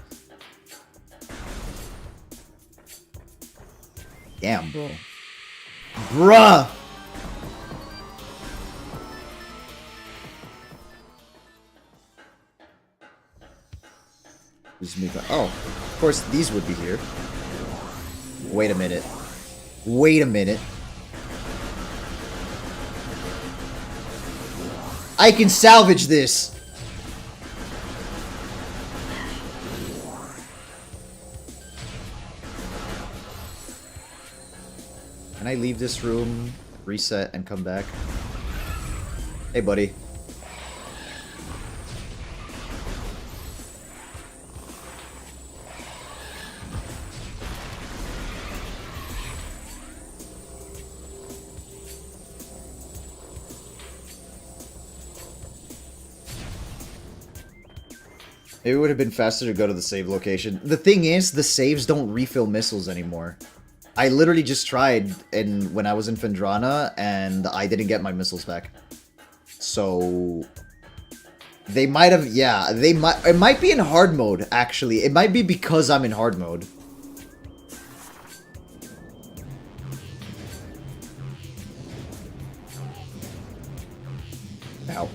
Damn, bro. Bruh! Oh, of course these would be here. Wait a minute. Wait a minute. I can salvage this! Can I leave this room, reset, and come back? Hey, buddy. Maybe it would have been faster to go to the save location. The thing is, the saves don't refill missiles anymore. I literally just tried when I was in Fendrana, and I didn't get my missiles back. So... They might have... Yeah, they might... It might be in hard mode, actually. It might be because I'm in hard mode. Ow.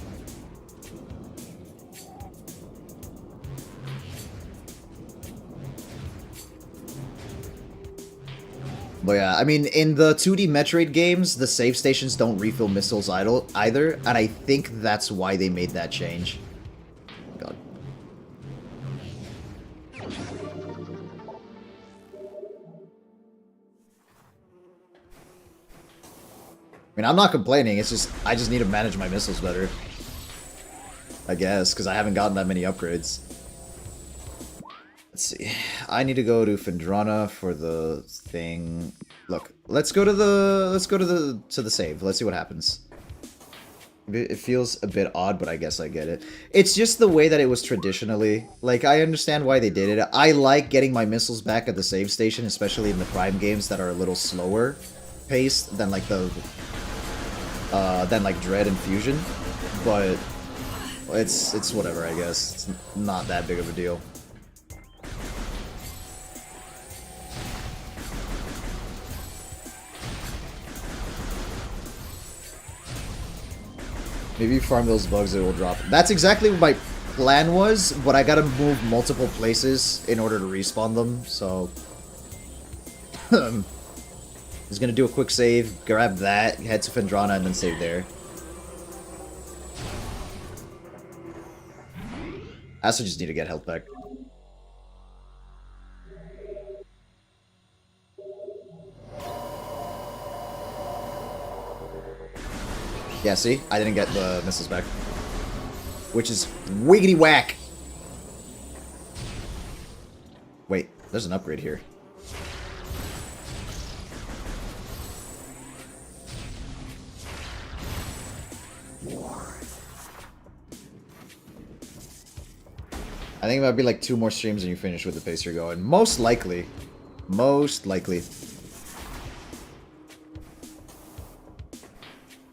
But yeah, I mean, in the 2D Metroid games, the save stations don't refill missiles either, and I think that's why they made that change. God. I mean, I'm not complaining, it's just, I just need to manage my missiles better. I guess, because I haven't gotten that many upgrades. Let's see. I need to go to Phendrana for the thing. Look, let's go to the save. Let's see what happens. It feels a bit odd, but I guess I get it. It's just the way that it was traditionally. Like, I understand why they did it. I like getting my missiles back at the save station, especially in the Prime games that are a little slower paced than like than like Dread and Fusion. But it's whatever, I guess. It's not that big of a deal. Maybe farm those bugs, it will drop. That's exactly what my plan was, but I gotta move multiple places in order to respawn them, so... He's gonna do a quick save, grab that, head to Phendrana, and then save there. I also just need to get health back. Yeah, see? I didn't get the missiles back. Which is wiggity whack! Wait, there's an upgrade here. I think it might be like 2 more streams and you finish with the pace you're going. Most likely. Most likely.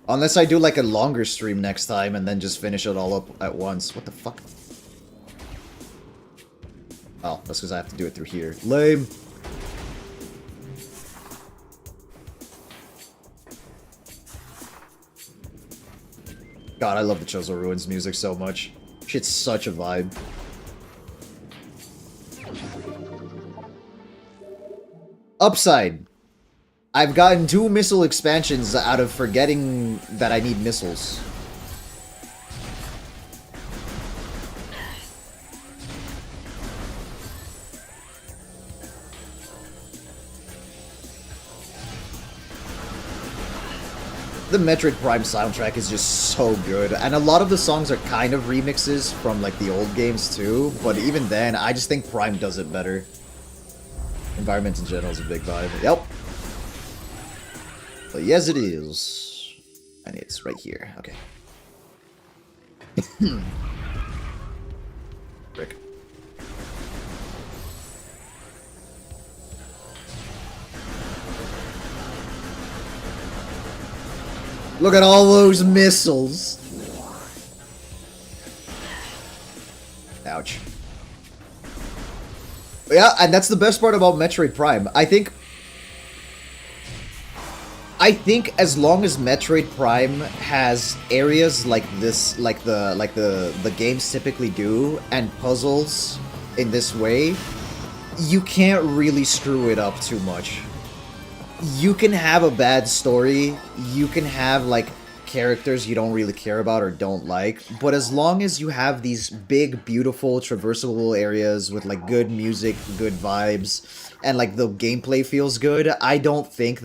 Unless I do like a longer stream next time and then just finish it all up at once. What the fuck? Oh, that's because I have to do it through here. Lame. God, I love the Chozo Ruins music so much. Shit's such a vibe. Upside. I've gotten 2 missile expansions out of forgetting that I need missiles. The Metroid Prime soundtrack is just so good, and a lot of the songs are kind of remixes from like the old games too, but even then, I just think Prime does it better. Environment in general is a big vibe. Yep. But yes, it is. And it's right here. Okay. Frick. Look at all those missiles. Ouch. Yeah, and that's the best part about Metroid Prime. I think as long as Metroid Prime has areas like this, like the games typically do, and puzzles in this way, you can't really screw it up too much. You can have a bad story, you can have like characters you don't really care about or don't like, but as long as you have these big, beautiful, traversable areas with like good music, good vibes, and like the gameplay feels good, I don't think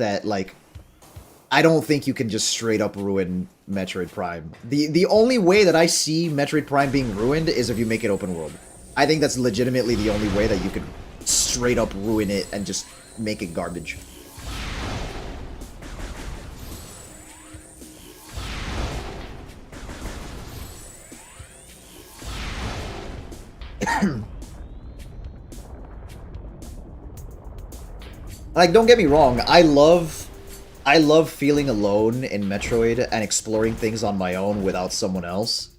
you can just straight up ruin Metroid Prime. The only way that I see Metroid Prime being ruined is if you make it open world. I think that's legitimately the only way that you could straight up ruin it and just make it garbage. Like, don't get me wrong, I love feeling alone in Metroid and exploring things on my own without someone else.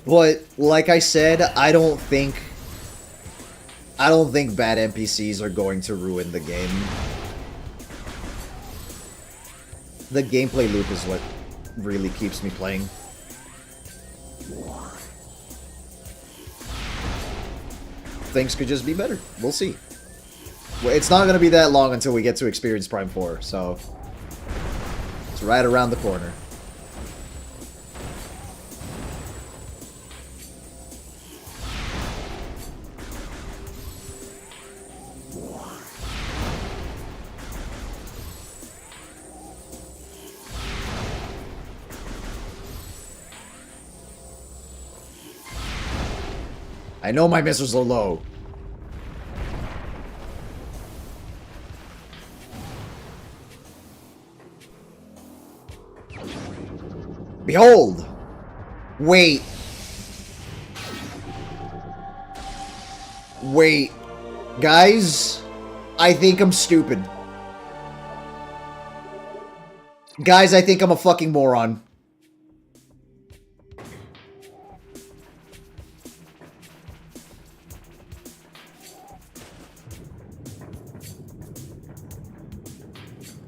But, like I said, I don't think bad NPCs are going to ruin the game. The gameplay loop is what really keeps me playing. Things could just be better. We'll see. It's not gonna be that long until we get to experience Prime 4, so it's right around the corner. I know my missiles are low. Behold! Wait. Wait. Guys, I think I'm stupid. Guys, I think I'm a fucking moron.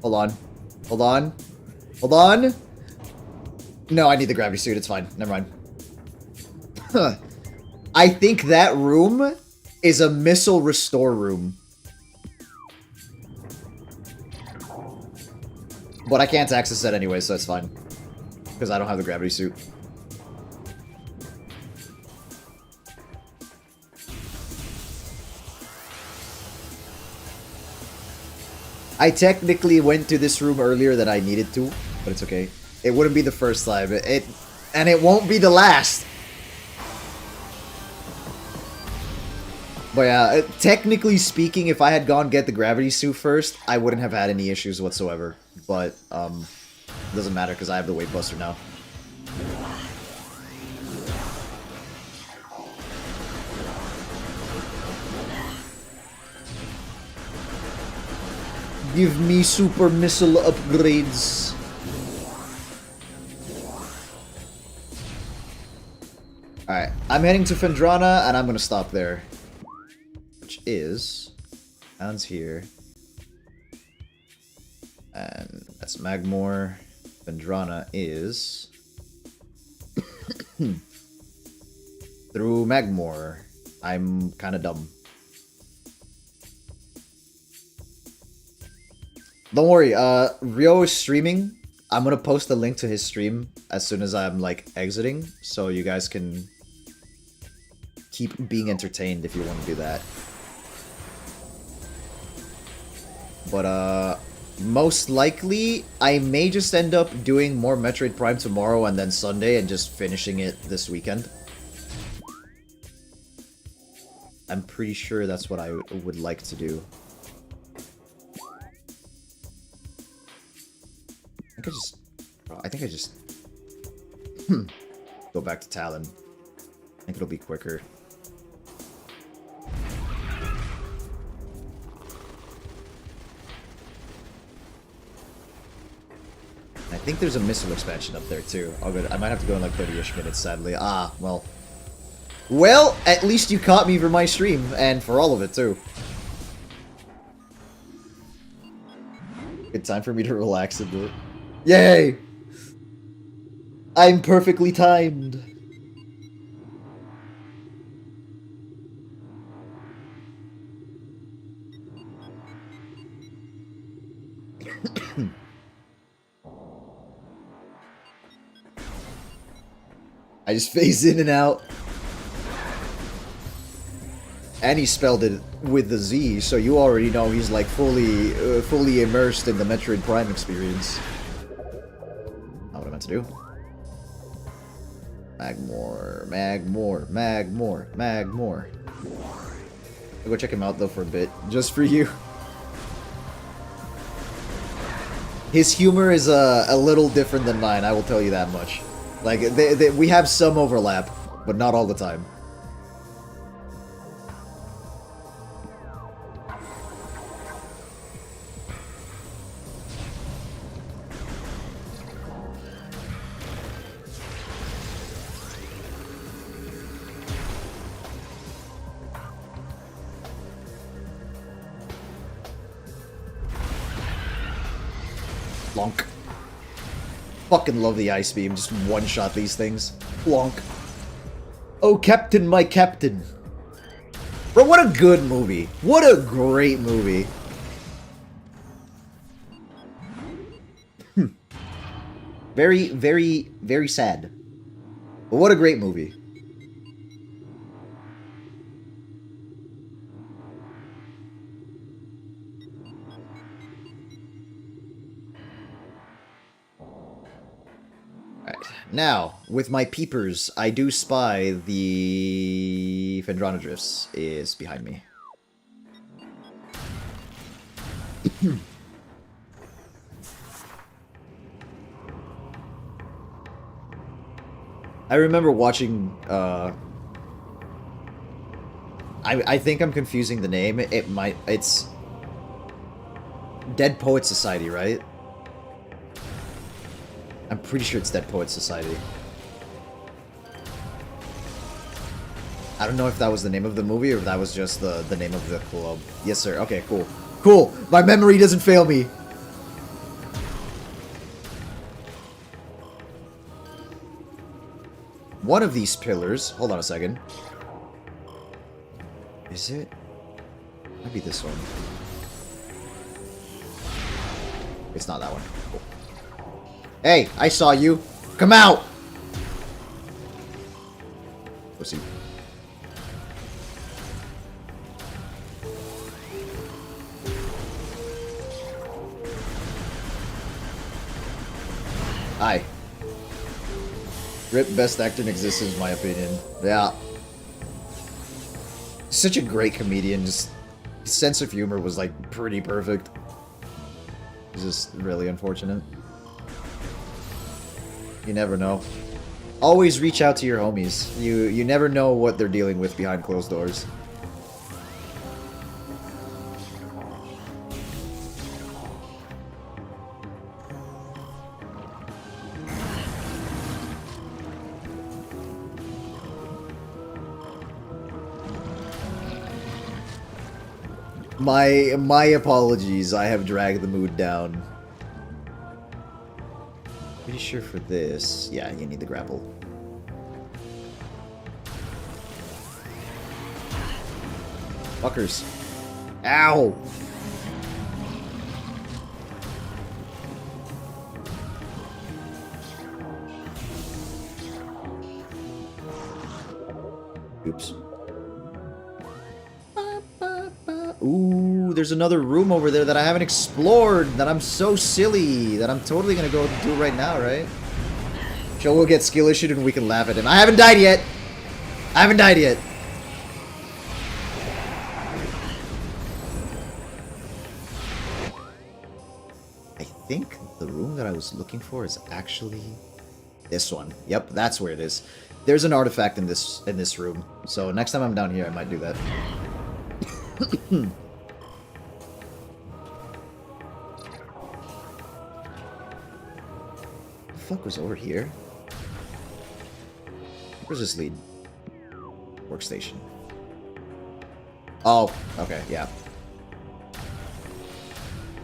Hold on. Hold on. Hold on. No, I need the gravity suit. It's fine. Never mind. I think that room is a missile restore room. But I can't access that anyway, so it's fine. Because I don't have the gravity suit. I technically went to this room earlier than I needed to, but it's okay. It wouldn't be the first time. And it won't be the last. But yeah, technically speaking, if I had gone get the gravity suit first, I wouldn't have had any issues whatsoever. But, it doesn't matter because I have the weight buster now. Give me super missile upgrades. Alright, I'm heading to Phendrana, and I'm gonna stop there. Which is... Down's here. And that's Magmore. Phendrana is... through Magmore. I'm kinda dumb. Don't worry, Ryo is streaming. I'm gonna post a link to his stream as soon as I'm, like, exiting, so you guys can keep being entertained if you want to do that. But, most likely, I may just end up doing more Metroid Prime tomorrow and then Sunday and just finishing it this weekend. I'm pretty sure that's what I would like to do. I think I just go back to Talon. I think it'll be quicker. I think there's a missile expansion up there too. Oh good, I might have to go in like 30-ish minutes, sadly. Ah, well. Well, at least you caught me for my stream, and for all of it too. Good time for me to relax and do it. Yay! I'm perfectly timed. I just phase in and out. And he spelled it with the Z, so you already know he's like fully immersed in the Metroid Prime experience. Not what I meant to do. Magmore, Magmore, Magmore, Magmore. I'll go check him out though for a bit, just for you. His humor is a little different than mine, I will tell you that much. Like, we have some overlap, but not all the time. Plonk. Fucking love the ice beam, just one-shot these things. Plonk. Oh, Captain, my Captain. Bro, what a good movie. What a great movie. Very, very, very sad. But what a great movie. Alright, now, with my peepers, I do spy the Phendrana Drifts is behind me. I remember watching, I think I'm confusing the name. It's Dead Poet Society, right? I'm pretty sure it's Dead Poet Society. I don't know if that was the name of the movie or if that was just the name of the club. Yes, sir. Okay, cool. Cool! My memory doesn't fail me! One of these pillars... Hold on a second. Is it? Might be this one. It's not that one. Cool. Hey, I saw you! Come out! Pussy. Hi. Rip, best actor in existence, in my opinion. Yeah. Such a great comedian. Just his sense of humor was like pretty perfect. It's just really unfortunate. You never know. Always reach out to your homies. You never know what they're dealing with behind closed doors. My apologies, I have dragged the mood down. Pretty sure for this, yeah, you need the grapple. Fuckers. Ow! Oops. Ooh, there's another room over there that I haven't explored, that I'm so silly, that I'm totally gonna go do right now, right? Joe will get skill issued and we can laugh at him. I haven't died yet! I haven't died yet! I think the room that I was looking for is actually this one. Yep, that's where it is. There's an artifact in this room, so next time I'm down here I might do that. The fuck was over here? Where's this lead? Workstation. Oh, okay, yeah.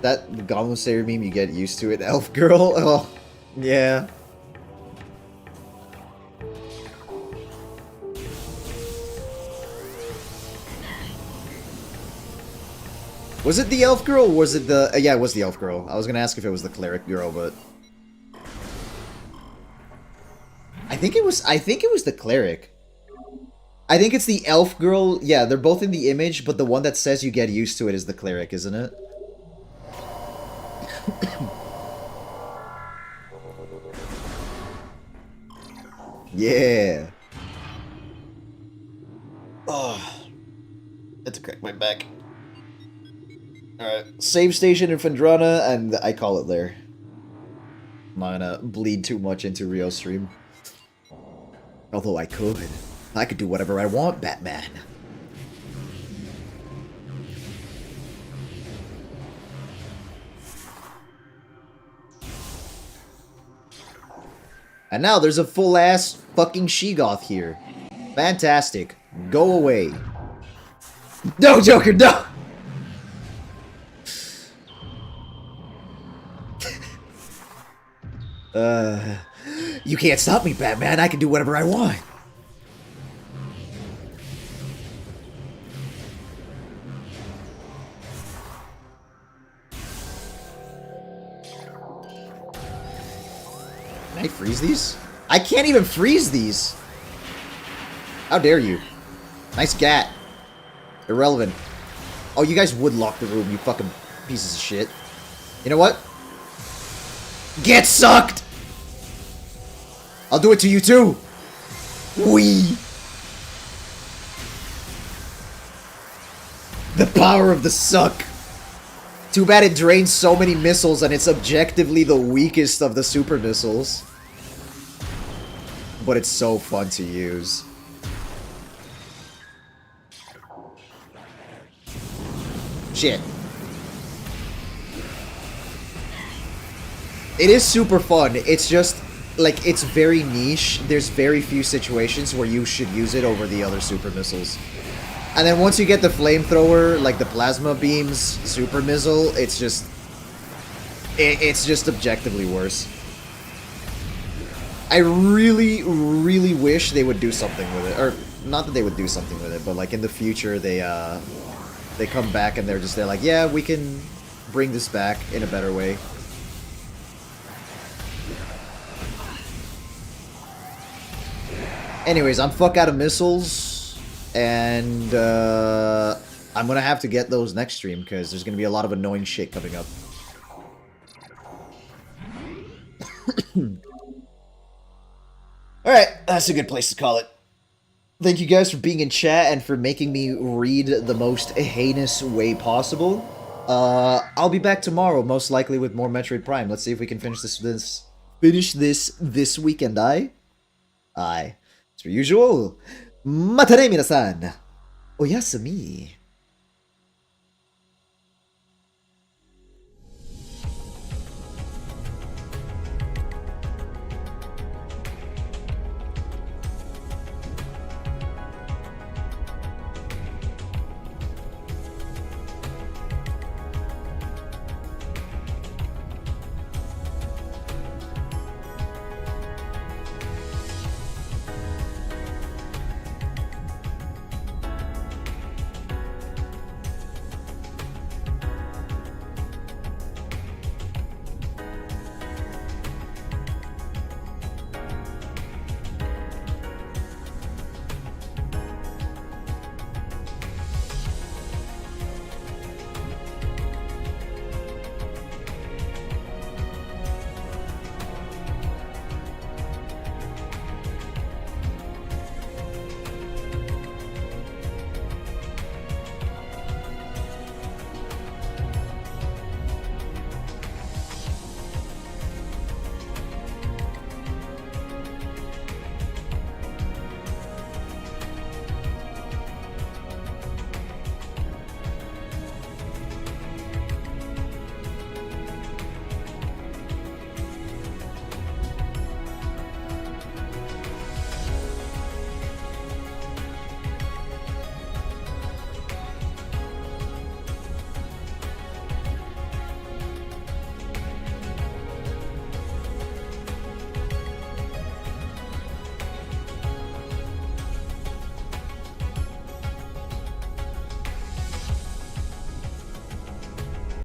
That Goblin Slayer meme, you get used to it, elf girl. Oh, yeah. Was it the elf girl or was it the... yeah, it was the elf girl. I was gonna ask if it was the cleric girl, but... I think it was the cleric. I think it's the elf girl. Yeah, they're both in the image, but the one that says you get used to it is the cleric, isn't it? Yeah. Oh. Had to crack my back. Alright, save station in Phendrana, and I call it there. I'm not gonna bleed too much into real stream. Although I could do whatever I want, Batman. And now there's a full-ass fucking Sheegoth here. Fantastic. Go away. No, Joker, no! You can't stop me, Batman. I can do whatever I want. I freeze these? I can't even freeze these! How dare you? Nice gat. Irrelevant. Oh, you guys would lock the room, you fucking pieces of shit. You know what? Get sucked! I'll do it to you too! Wee! The power of the suck! Too bad it drains so many missiles and it's objectively the weakest of the super missiles. But it's so fun to use. Shit. It is super fun. It's just, like, it's very niche. There's very few situations where you should use it over the other super missiles. And then once you get the flamethrower, like the plasma beams super missile, it's just objectively worse. I really, really wish they would do something with it. Or, not that they would do something with it, but like in the future they come back and they're like, yeah, we can bring this back in a better way. Anyways, I'm fuck out of missiles, and I'm gonna have to get those next stream because there's gonna be a lot of annoying shit coming up. Alright, that's a good place to call it. Thank you guys for being in chat and for making me read the most heinous way possible. I'll be back tomorrow, most likely with more Metroid Prime. Let's see if we can finish this weekend, aye? Aye. As per usual, matane minasan! Oyasumi!